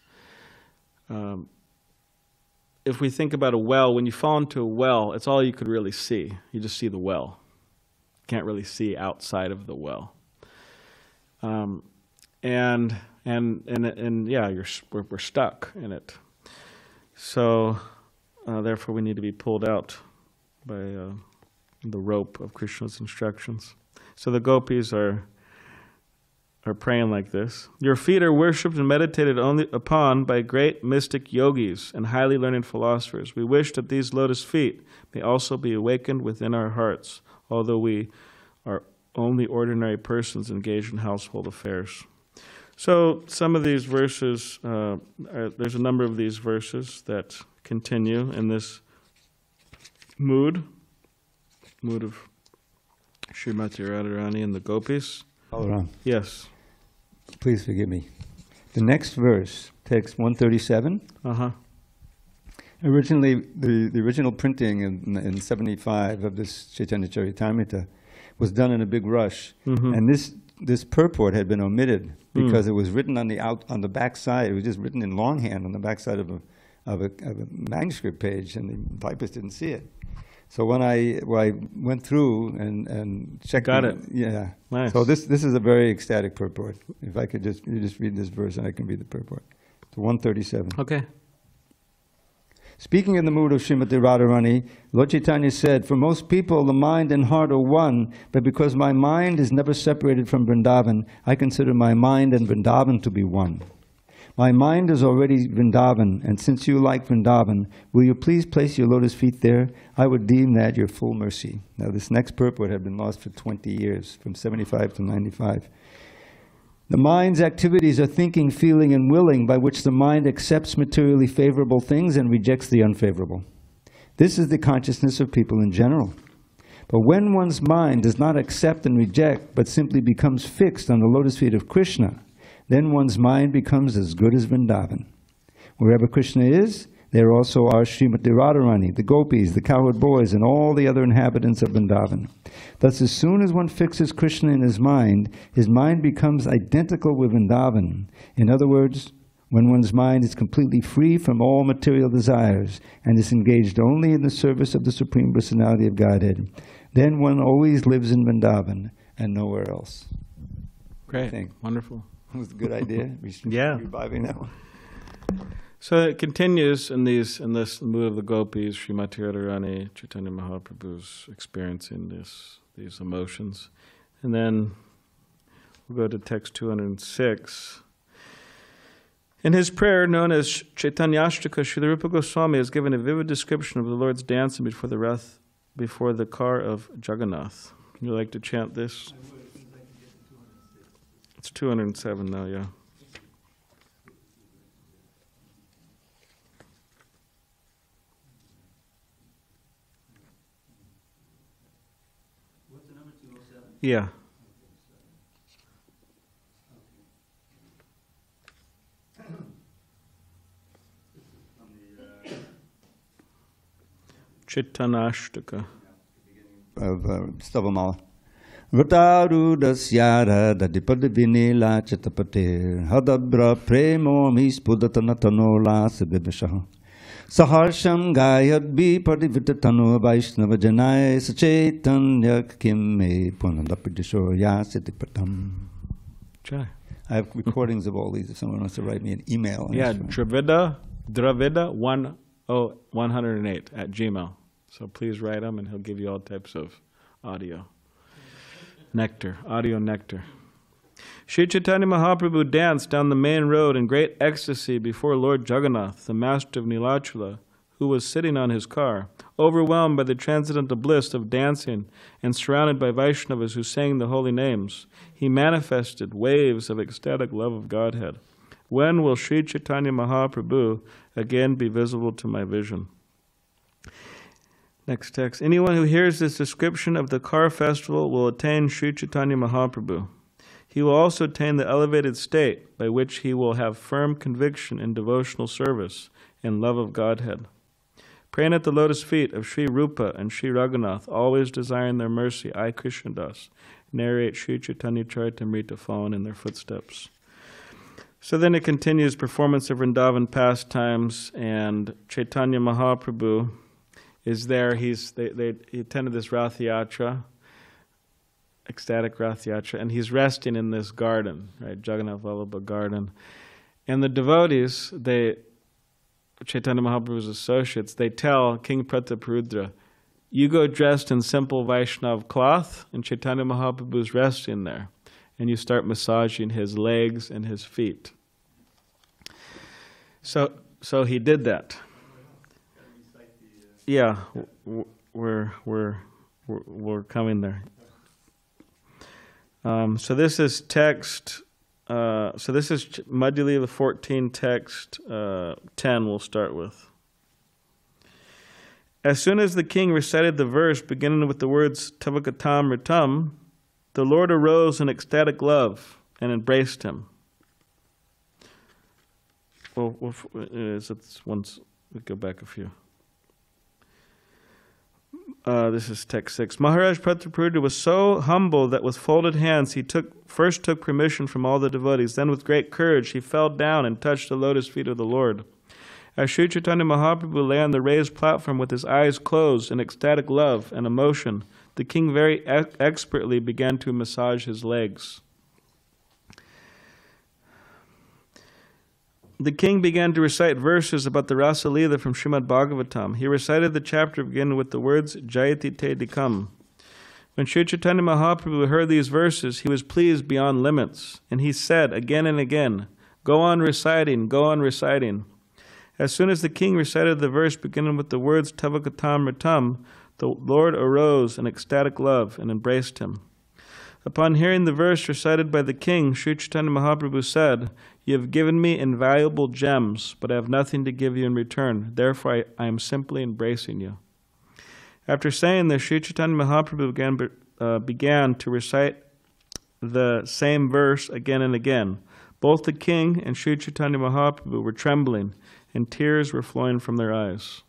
If we think about a well, when you fall into a well, it's all you could really see. You just see the well. You can't really see outside of the well. Yeah, we're stuck in it. So, therefore, we need to be pulled out by the rope of Krishna's instructions. So the gopis are praying like this. Your feet are worshipped and meditated only upon by great mystic yogis and highly learned philosophers. We wish that these lotus feet may also be awakened within our hearts, although we are only ordinary persons engaged in household affairs. So some of these verses, there's a number of these verses that continue in this mood of Srimati Radharani and the gopis. Balaram. Yes. Please forgive me. The next verse, text 137. Originally, the original printing in 75 of this Chaitanya Charitamrita was done in a big rush, and this purport had been omitted because it was written on the back side. It was just written in longhand on the back side of a manuscript page, and the typist didn't see it. So when I went through and checked, got it. Yeah. Nice. So this is a very ecstatic purport. If I could just read this verse, and I can read the purport. To 137. Okay. Speaking in the mood of Srimati Radharani, Lord Chaitanya said, "For most people, the mind and heart are one, but because my mind is never separated from Vrindavan, I consider my mind and Vrindavan to be one. My mind is already Vrindavan, and since you like Vrindavan, will you please place your lotus feet there? I would deem that your full mercy." Now this next purport had been lost for 20 years, from 75 to 95. The mind's activities are thinking, feeling, and willing, by which the mind accepts materially favorable things and rejects the unfavorable. This is the consciousness of people in general. But when one's mind does not accept and reject, but simply becomes fixed on the lotus feet of Krishna, then one's mind becomes as good as Vrindavan. Wherever Krishna is, there also are Srimati Radharani, the gopis, the cowherd boys, and all the other inhabitants of Vrindavan. Thus, as soon as one fixes Krishna in his mind becomes identical with Vrindavan. In other words, when one's mind is completely free from all material desires and is engaged only in the service of the Supreme Personality of Godhead, then one always lives in Vrindavan and nowhere else. Great. Wonderful. That was a good idea. We should be reviving that one. So it continues in this mood of the gopis, Srimati Radharani, Chaitanya Mahaprabhu's experiencing these emotions. And then we'll go to text 206. In his prayer, known as Chaitanya-āśṭaka, Srila Rupa Goswami has given a vivid description of the Lord's dancing before the car of Jagannath. Would you like to chant this? It's 207 now, yeah. What's the number? 207? Yeah. Chaitanya-āśṭaka. Of Stavamala. Vratarudasyara dadipadvinila chatapatir hadabra premo mispudatanatanola sabibashaha saharsham gayadbi padivitatano vaishnava janaya sachaitanya kimme punandapidishoya sitipatam. I have recordings of all these if someone wants to write me an email. Yeah, Dravida108 at Gmail. So please write him and he'll give you all types of audio. Nectar, audio nectar. Sri Chaitanya Mahaprabhu danced down the main road in great ecstasy before Lord Jagannath, the master of Nilachula, who was sitting on his car, overwhelmed by the transcendental bliss of dancing and surrounded by Vaishnavas who sang the holy names. He manifested waves of ecstatic love of Godhead. When will Sri Chaitanya Mahaprabhu again be visible to my vision? Next text. Anyone who hears this description of the car festival will attain Sri Chaitanya Mahaprabhu. He will also attain the elevated state by which he will have firm conviction in devotional service and love of Godhead. Praying at the lotus feet of Sri Rupa and Sri Raghunath, always desiring their mercy, I, Krishna Das, narrate Sri Chaitanya Charitamrita, following in their footsteps. So then it continues, performance of Vrindavan pastimes, and Chaitanya Mahaprabhu is there. He attended this Ratha-yātrā, ecstatic Ratha-yātrā, and he's resting in this garden, right, Jagannath Vallabha garden. And the devotees, Chaitanya Mahaprabhu's associates, they tell King Prataparudra, you go dressed in simple Vaishnav cloth, and Chaitanya Mahaprabhu's resting there, and you start massaging his legs and his feet. So he did that. Yeah, we're coming there. So this is text. So this is Madhya Lila 14, text 10. We'll start with. As soon as the king recited the verse beginning with the words Chaitanyamritam, the Lord arose in ecstatic love and embraced him. Well, once we go back a few. This is text 6. Maharaj Prataparudra was so humble that with folded hands he first took permission from all the devotees. Then with great courage he fell down and touched the lotus feet of the Lord. As Sri Chaitanya Mahaprabhu lay on the raised platform with his eyes closed in ecstatic love and emotion, the king very expertly began to massage his legs. The king began to recite verses about the Rasa Lila from Srimad Bhagavatam. He recited the chapter beginning with the words Jayati Te Dikam. When Sri Chaitanya Mahaprabhu heard these verses, he was pleased beyond limits, and he said again and again, go on reciting, go on reciting. As soon as the king recited the verse beginning with the words Chaitanyamritam, the Lord arose in ecstatic love and embraced him. Upon hearing the verse recited by the king, Sri Chaitanya Mahaprabhu said, you have given me invaluable gems, but I have nothing to give you in return. Therefore, I am simply embracing you. After saying this, Sri Chaitanya Mahaprabhu began to recite the same verse again and again. Both the king and Sri Chaitanya Mahaprabhu were trembling, and tears were flowing from their eyes.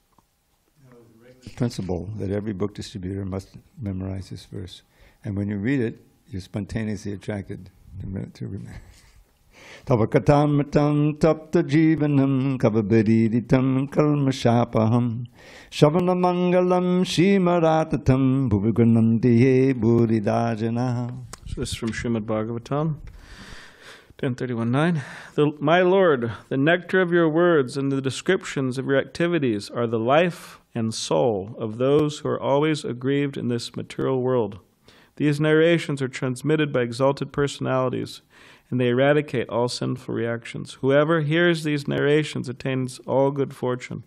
Principle that every book distributor must memorize this verse. And when you read it, you're spontaneously attracted to remember. Tavakatam matam tapta jivanam kavabiriditam kalmashapaham shavana mangalam shimaratatam bhuvigunandiye buridajana. So this is from Srimad Bhagavatam 10:31-9. My Lord, the nectar of your words and the descriptions of your activities are the life and soul of those who are always aggrieved in this material world. These narrations are transmitted by exalted personalities, and they eradicate all sinful reactions. Whoever hears these narrations attains all good fortune.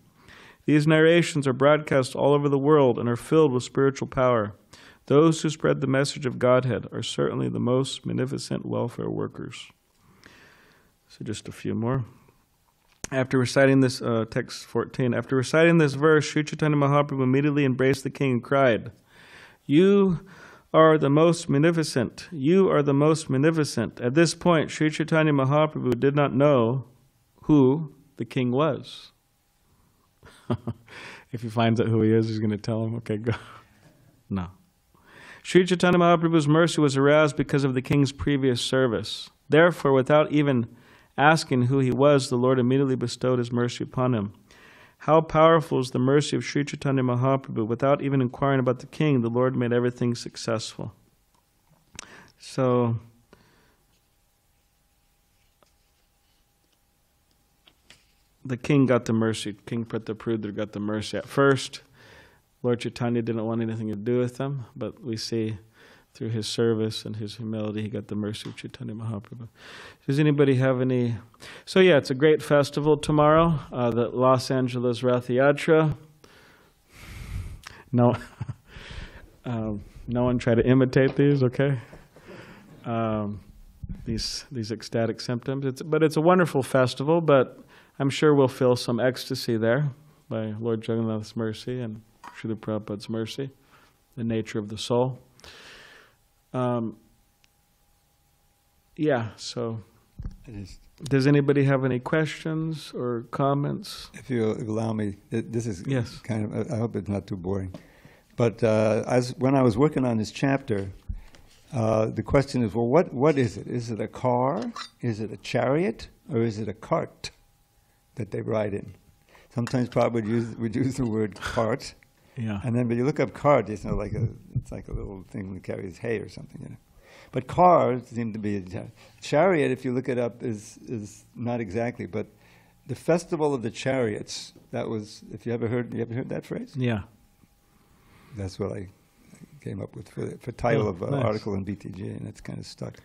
These narrations are broadcast all over the world and are filled with spiritual power. Those who spread the message of Godhead are certainly the most magnificent welfare workers. So just a few more. After reciting this, text 14, after reciting this verse, Sri Chaitanya Mahaprabhu immediately embraced the king and cried, you are the most magnificent. You are the most magnificent. At this point, Sri Chaitanya Mahaprabhu did not know who the king was. If he finds out who he is, he's going to tell him, okay, go. No. Sri Chaitanya Mahaprabhu's mercy was aroused because of the king's previous service. Therefore, without even asking who he was, the Lord immediately bestowed his mercy upon him. How powerful is the mercy of Sri Chaitanya Mahaprabhu. Without even inquiring about the king, the Lord made everything successful. So, the king got the mercy. King Prataparudra got the mercy. At first, Lord Chaitanya didn't want anything to do with them, but we see through his service and his humility, he got the mercy of Chaitanya Mahaprabhu. Does anybody have any? So yeah, it's a great festival tomorrow, the Los Angeles Ratha-yātrā. No, no one try to imitate these, okay? these ecstatic symptoms. But it's a wonderful festival, but I'm sure we'll feel some ecstasy there by Lord Jagannath's mercy and Srila Prabhupada's mercy, the nature of the soul. Yeah, so does anybody have any questions or comments? If you allow me, this is Yes. kind of, I hope it's not too boring. But when I was working on this chapter, the question is, well, what is it? Is it a car? Is it a chariot? Or is it a cart that they ride in? Sometimes Prabhupada would use the word cart. Yeah. And then when you look up cart, it's not like it's like a little thing that carries hay or something, you know. But cars seem to be a chariot. If you look it up, is not exactly. But the festival of the chariots. That was. If you ever heard that phrase? Yeah. That's what I came up with for title of nice. article in BTG, and it's kind of stuck.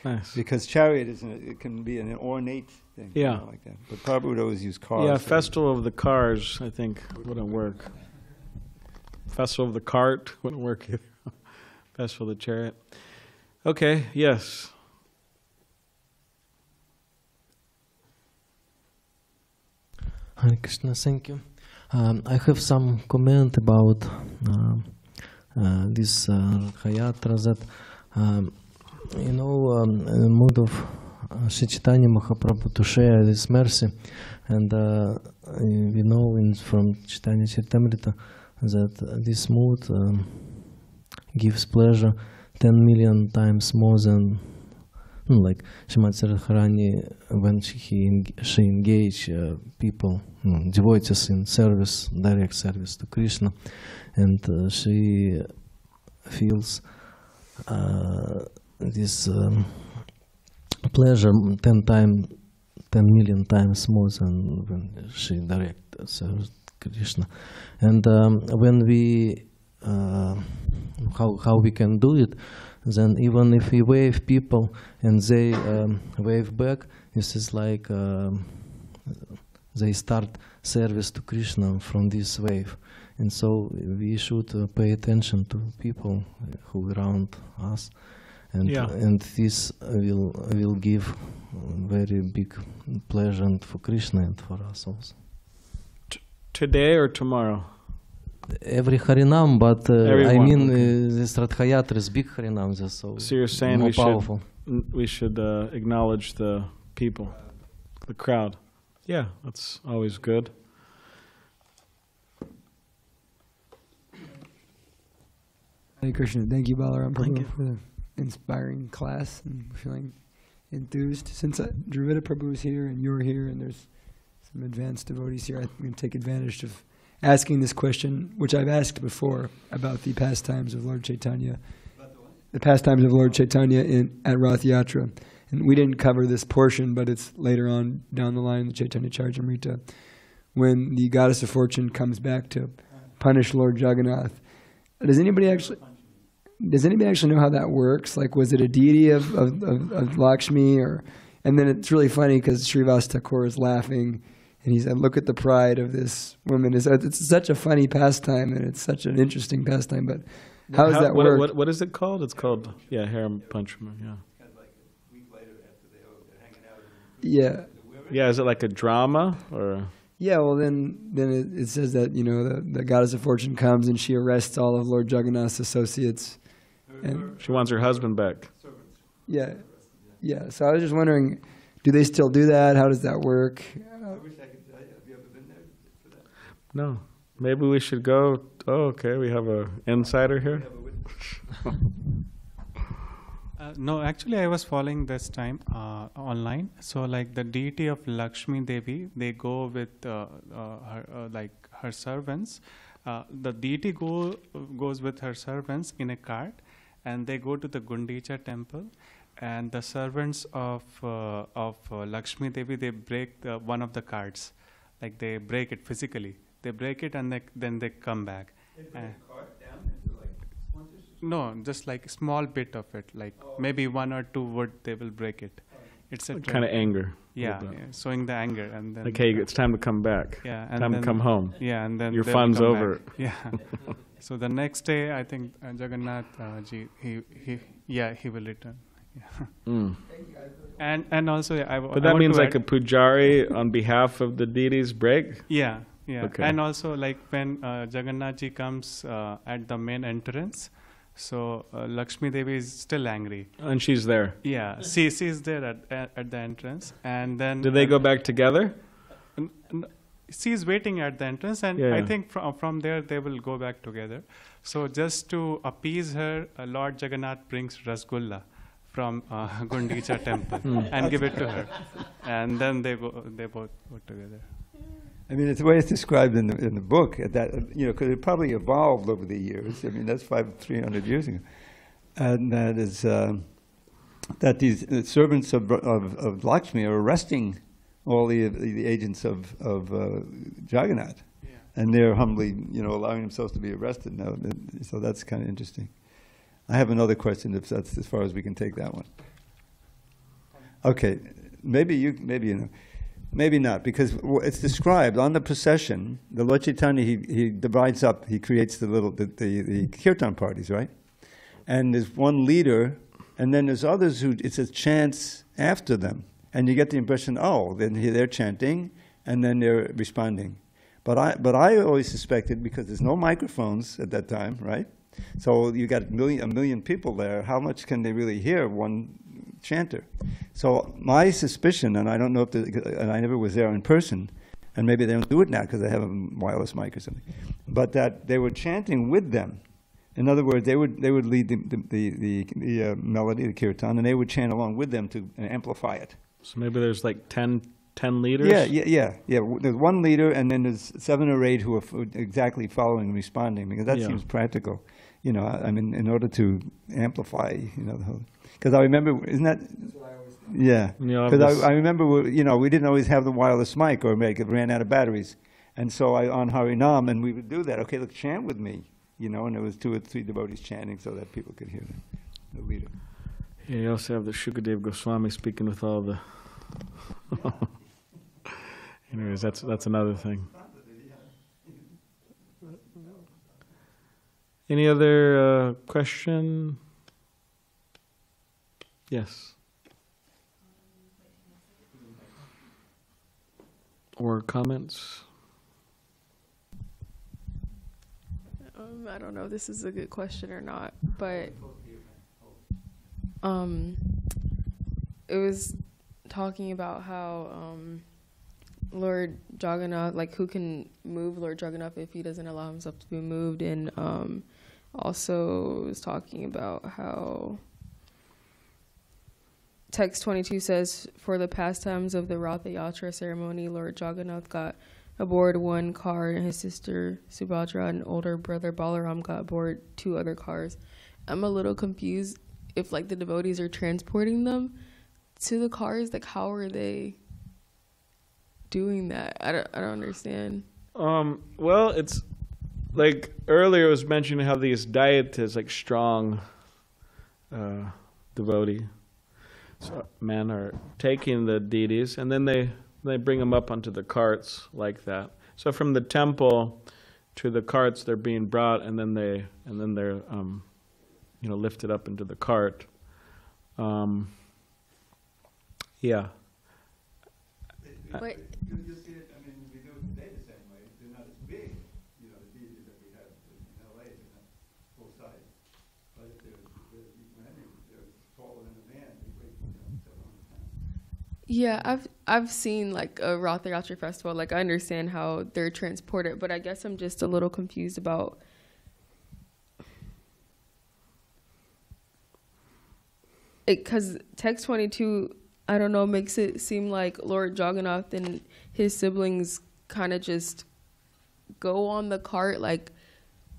Nice. Because chariot it can be an ornate thing. Yeah. You know, like that. But Prabhupada would always use cars. Yeah, Festival of the Cars, I think, wouldn't work. Festival of the Cart wouldn't work either. Festival of the Chariot. Okay, yes. Hare Krishna, thank you. I have some comment about this Ratha-yātrā that, mood of Sri Chaitanya Mahaprabhu to share this mercy. And we know from Chaitanya Charitamrita that this mood gives pleasure 10 million times more than like Srimati Radharani when she engaged people, devotees in service, direct service to Krishna, and she feels this pleasure 10 million times more than when she direct serves Krishna. And when we how we can do it, then even if we wave people and they wave back, this is like they start service to Krishna from this wave. And so we should pay attention to people who around us, and and this will give very big pleasure for Krishna and for us also. Today or tomorrow? Every Harinam, but I mean this Ratha-yātrā is big Harinam, so you're saying more powerful. We should acknowledge the people, the crowd. Yeah, that's always good. Hare Krishna. Thank you, Balarama Prabhu, for the inspiring class and feeling enthused. Since Dravida Prabhu is here and you're here and there's some advanced devotees here, I'm going to take advantage of asking this question, which I've asked before, about the pastimes of Lord Chaitanya. The pastimes of Lord Chaitanya at Ratha-yātrā. And we didn't cover this portion, but it's later on down the line, the Chaitanya Charitamrita, when the goddess of fortune comes back to punish Lord Jagannath. Does anybody actually know how that works? Like, was it a deity of Lakshmi? And then it's really funny because Srivas Thakur is laughing, and he said, look at the pride of this woman. It's such a funny pastime, and it's such an interesting pastime, but how does that work? What is it called? It's called, Haram Panchama, yeah. Kind of like a week later after they're hanging out. Yeah. Yeah, is it like a drama, or? Yeah, well then it says that, the goddess of fortune comes and she arrests all of Lord Jagannath's associates. And She wants her husband back. yeah. So I was just wondering, do they still do that? How does that work? I wish I could tell you. Have you ever been there for that? No. Maybe we should go. Oh, okay, we have an insider here. No, actually I was following this time online. So like the deity of Lakshmi Devi, they go with her servants. The deity goes with her servants in a cart, and they go to the Gundicha temple. And the servants of Lakshmi Devi, they break one of the carts, like they break it physically. They break it and then they come back. They put the cart down into like splinters? No, just like small bit of it, like maybe 1 or 2 wood, they will break it. It's a Kind of anger. yeah, showing the anger, and then Like, hey, it's time to come back. yeah, and Time to then, come home. Yeah, and then Your they will fun's come over. back. Yeah. So the next day, I think Jagannath ji, he will return. Yeah. Mm. And also, But that means like a pujari on behalf of the deities break? Yeah, yeah. Okay. And also like when Jagannath ji comes at the main entrance, so Lakshmi Devi is still angry. And she's there. Yeah, she's there at the entrance, and then Do they go back together? She's waiting at the entrance, and Yeah. I think from there they will go back together. So just to appease her, Lord Jagannath brings Rasgulla from Gundicha temple and give it to her, and then they both go together. I mean, it's the way it's described in the book. That because it probably evolved over the years. I mean, that's 300 years ago, and that is that these servants of Lakshmi are arresting all the agents of Jagannath, and they're humbly allowing themselves to be arrested now. So that's kind of interesting. I have another question, if that's as far as we can take that one. Okay, maybe not, because it's described on the procession. The Lord Chaitanya, he divides up. He creates the kirtan parties, right? And there's one leader, and then there's others who it's a chants after them, and you get the impression, oh, then they're chanting, and then they're responding. But I always suspected, because there's no microphones at that time, right? So you got a million people there. How much can they really hear one chanter? So my suspicion, and I don't know and I never was there in person, and maybe they don't do it now because they have a wireless mic or something, but that they were chanting with them. In other words, they would lead the melody, the kirtan, and they would chant along with them to amplify it. So maybe there's like 10 leaders? Yeah. There's one leader, and then there's 7 or 8 who are exactly following and responding, because that seems practical. I mean, in order to amplify, the whole. Because I remember, isn't that? That's what I always think. Yeah. Because I remember, we didn't always have the wireless mic, or it ran out of batteries, and so on Harinam, and we would do that. Okay, look, chant with me, and there was 2 or 3 devotees chanting so that people could hear the leader. Yeah, you also have the Shukadev Goswami speaking with all the. Anyways, that's another thing. Any other question? Yes. Or comments? I don't know if this is a good question or not, but it was talking about how Lord Jagannath, like who can move Lord Jagannath if he doesn't allow himself to be moved, and also was talking about how text 22 says, for the pastimes of the Ratha-yātrā ceremony, Lord Jagannath got aboard one car, and his sister Subhadra and older brother Balaram got aboard 2 other cars. I'm a little confused if like the devotees are transporting them to the cars, like how are they doing that? I don't understand. Well, it's like earlier it was mentioning how these deities, like strong devotee, so men are taking the deities, and then they bring them up onto the carts like that. So from the temple to the carts, they're being brought, and then they're lifted up into the cart. Yeah. But You see it, I mean, we do it today the same way. They're not as big, the deities that we have in LA, they're not full size. But if they're taller than a man, they weigh 700 pounds. yeah, I've seen like a Ratha-yātrā festival. Like I understand how they're transported, but I guess I'm just a little confused about it, because text 22, I don't know, makes it seem like Lord Jagannath and his siblings kind of just go on the cart like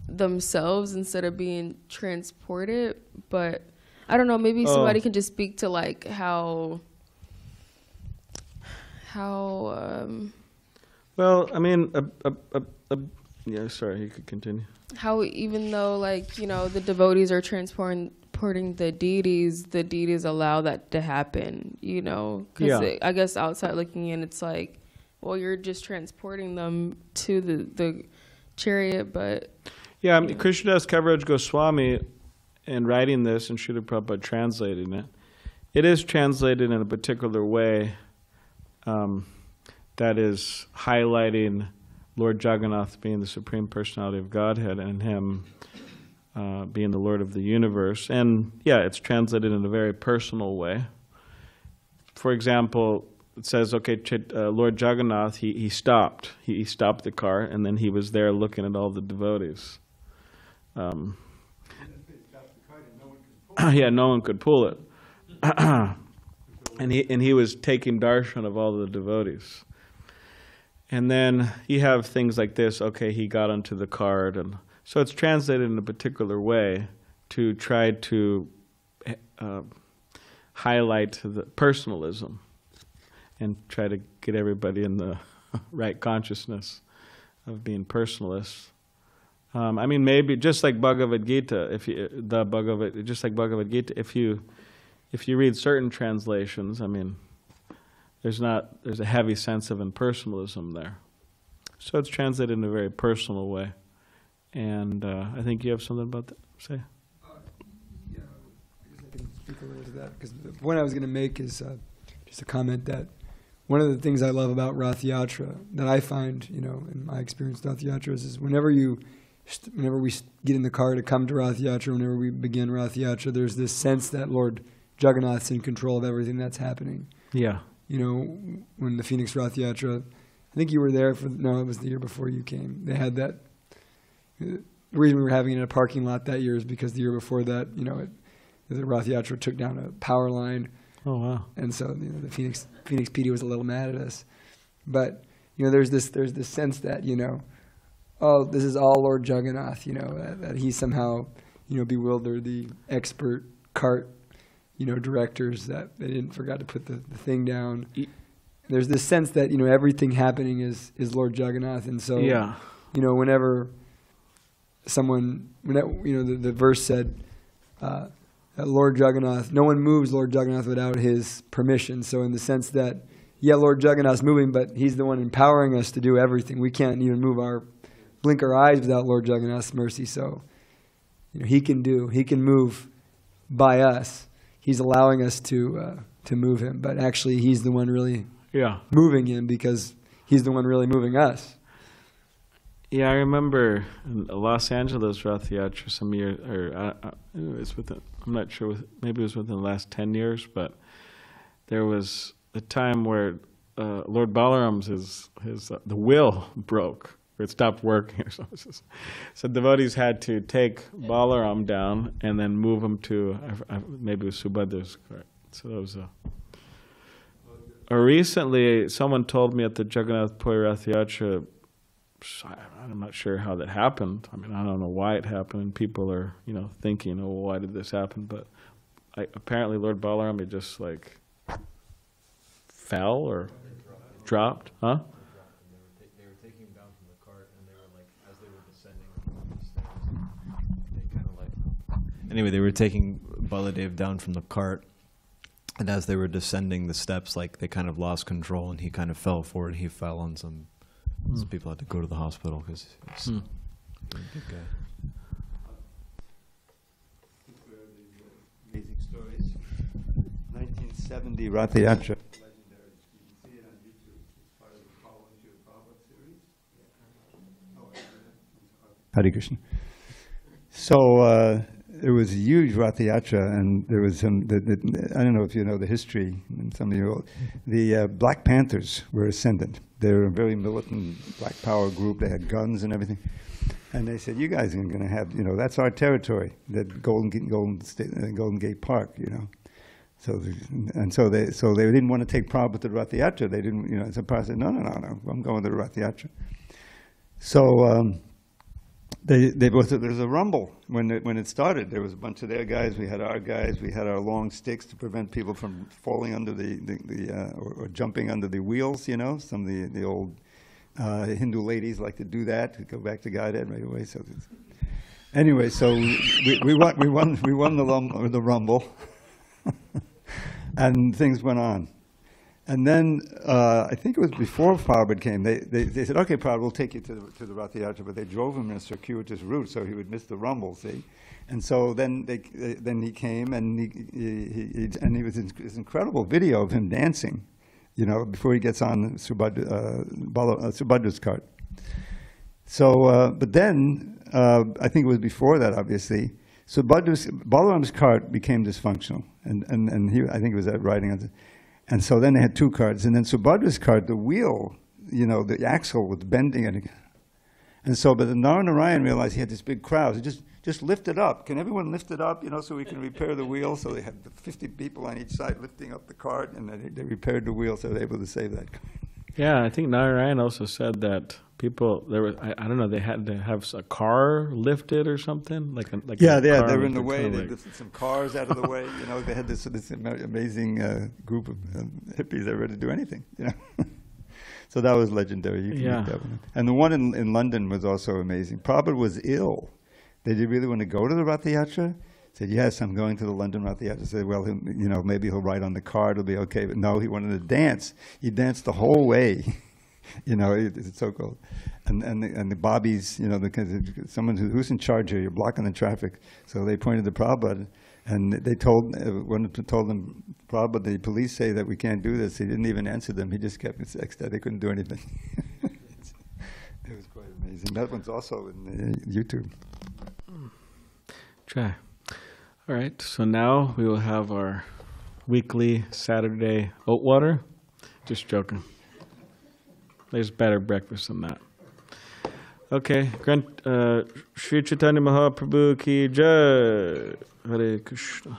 themselves instead of being transported. But I don't know, maybe somebody can just speak to like how Well, I mean, yeah, sorry, you could continue. how even though like, the devotees are transporting the deities allow that to happen, because I guess outside looking in, it's like, well, you're just transporting them to the chariot, but Yeah, I mean, Krishnadas Kaviraj Goswami, in writing this, and Srila Prabhupada translating it, it is translated in a particular way that is highlighting Lord Jagannath being the Supreme Personality of Godhead and him being the Lord of the universe. And yeah, it's translated in a very personal way. For example, it says, okay, Lord Jagannath, he stopped. He stopped the car, and then he was there looking at all the devotees. Yeah, no one could pull it. And he was taking darshan of all the devotees. And then you have things like this, okay, he got onto the cart. And so it's translated in a particular way to try to highlight the personalism and try to get everybody in the right consciousness of being personalists. I mean, maybe just like Bhagavad Gita, just like Bhagavad Gita, if you read certain translations, I mean, there's a heavy sense of impersonalism there. So it's translated in a very personal way. And I think you have something about that to say? Yeah, I guess I can speak a little to that, because the point I was going to make is just a comment that one of the things I love about Ratha-yātrā, that I find, in my experience with Ratha-yātrā, is whenever we get in the car to come to Ratha-yātrā, whenever we begin Ratha-yātrā, there's this sense that Lord Jagannath's in control of everything that's happening. Yeah. When the Phoenix Ratha-yātrā, I think you were there no, it was the year before you came. They had that. The reason we were having it in a parking lot that year is because the year before that, the Ratha-yātrā took down a power line. Oh, wow. And so, the Phoenix PD was a little mad at us. But, there's this sense that, oh, this is all Lord Jagannath, that he somehow, bewildered the expert cart, directors, that they forgot to put the thing down. There's this sense that, everything happening is Lord Jagannath. And so, yeah. Whenever the verse said, that Lord Jagannath, no one moves Lord Jagannath without his permission. So in the sense that, yeah, Lord Jagannath's moving, but he's the one empowering us to do everything. We can't even blink our eyes without Lord Jagannath's mercy. So, he can move by us. He's allowing us to move him, but actually he's the one really moving him, because he's the one really moving us. Yeah, I remember in Los Angeles Ratha-yātrā some years, I'm not sure, maybe it was within the last 10 years, but there was a time where Lord Balaram's the wheel broke, or it stopped working or something. So devotees had to take Balaram down and then move him to, maybe it was Subhadra's cart. So that was recently, someone told me at the Jagannath Puri Ratha-yātrā, I'm not sure how that happened. I mean, I don't know why it happened, and people are, thinking, oh, why did this happen? But apparently Lord Balaram, he just fell or dropped, huh? They were taking him down from the cart, and they were as they were descending the stairs, they kind of anyway, they were taking Baladev down from the cart, and as they were descending the steps, they kind of lost control, and he kind of fell forward. He fell on some. So people had to go to the hospital because he's a big guy. Amazing stories. 1970 Ratha-yātrā. Hare Krishna. So it was a huge Ratha-yātrā, and there was some. I don't know if you know the history. And some of you, the Black Panthers were ascendant. They were a very militant Black Power group. They had guns and everything, and they said, "You guys are going to have, that's our territory, that Golden Gate Park, So they didn't want to take Prabhu to the Ratha-yātrā. They didn't, so Prabhu said, no, I'm going to the Ratha-yātrā. So. There was a rumble when it started. There was a bunch of their guys. We had our guys. We had our long sticks to prevent people from falling under or jumping under the wheels. Some of the old Hindu ladies like to do that. To go back to Godhead right away. So anyway, so we won the rumble, and things went on. And then I think it was before Prabhupada came. They said, "Okay, Prabhupada, we'll take you to the Ratha-yātrā," but they drove him in a circuitous route, so he would miss the rumble. See, and so then then he came, and he was in this incredible video of him dancing, you know, before he gets on Subhadra's cart. So, but then I think it was before that, obviously. So Balaram's cart became dysfunctional, and he, I think, it was riding on. And so then they had two carts, and then Subhadra's cart, the wheel, you know, the axle was bending, and so, but the Narayan realized he had this big crowd. He just lift it up. Can everyone lift it up, you know, so we can repair the wheel? So they had 50 people on each side lifting up the cart, and they repaired the wheel, so they were able to save that cart. Yeah, I think Narayan also said that people, there was, I don't know, they had to have a car lifted or something, like yeah, they were in the way. They lifted some cars out of the way. You know, they had this amazing group of hippies that were ready to do anything. You know, so that was legendary. You can make that one. And the one in London was also amazing. Prabhupada was ill. Did he really want to go to the Ratha-yātrā? Said, yes, I'm going to the London Ratha-yātrā. Said, well, you know, maybe he'll ride on the cart, it'll be okay. But no, he wanted to dance. He danced the whole way. You know, it's so cool. And the bobbies, you know, someone who's in charge here, you're blocking the traffic. So they pointed to Prabhupada, and they told them, Prabhupada, the police say that we can't do this. He didn't even answer them. He just kept ecstatic. They couldn't do anything. It was quite amazing. That one's also in YouTube. Try. All right, so now we will have our weekly Saturday oat water. Just joking. There's better breakfast than that. Okay, Shri Chaitanya Mahaprabhu ki jai. Hare Krishna.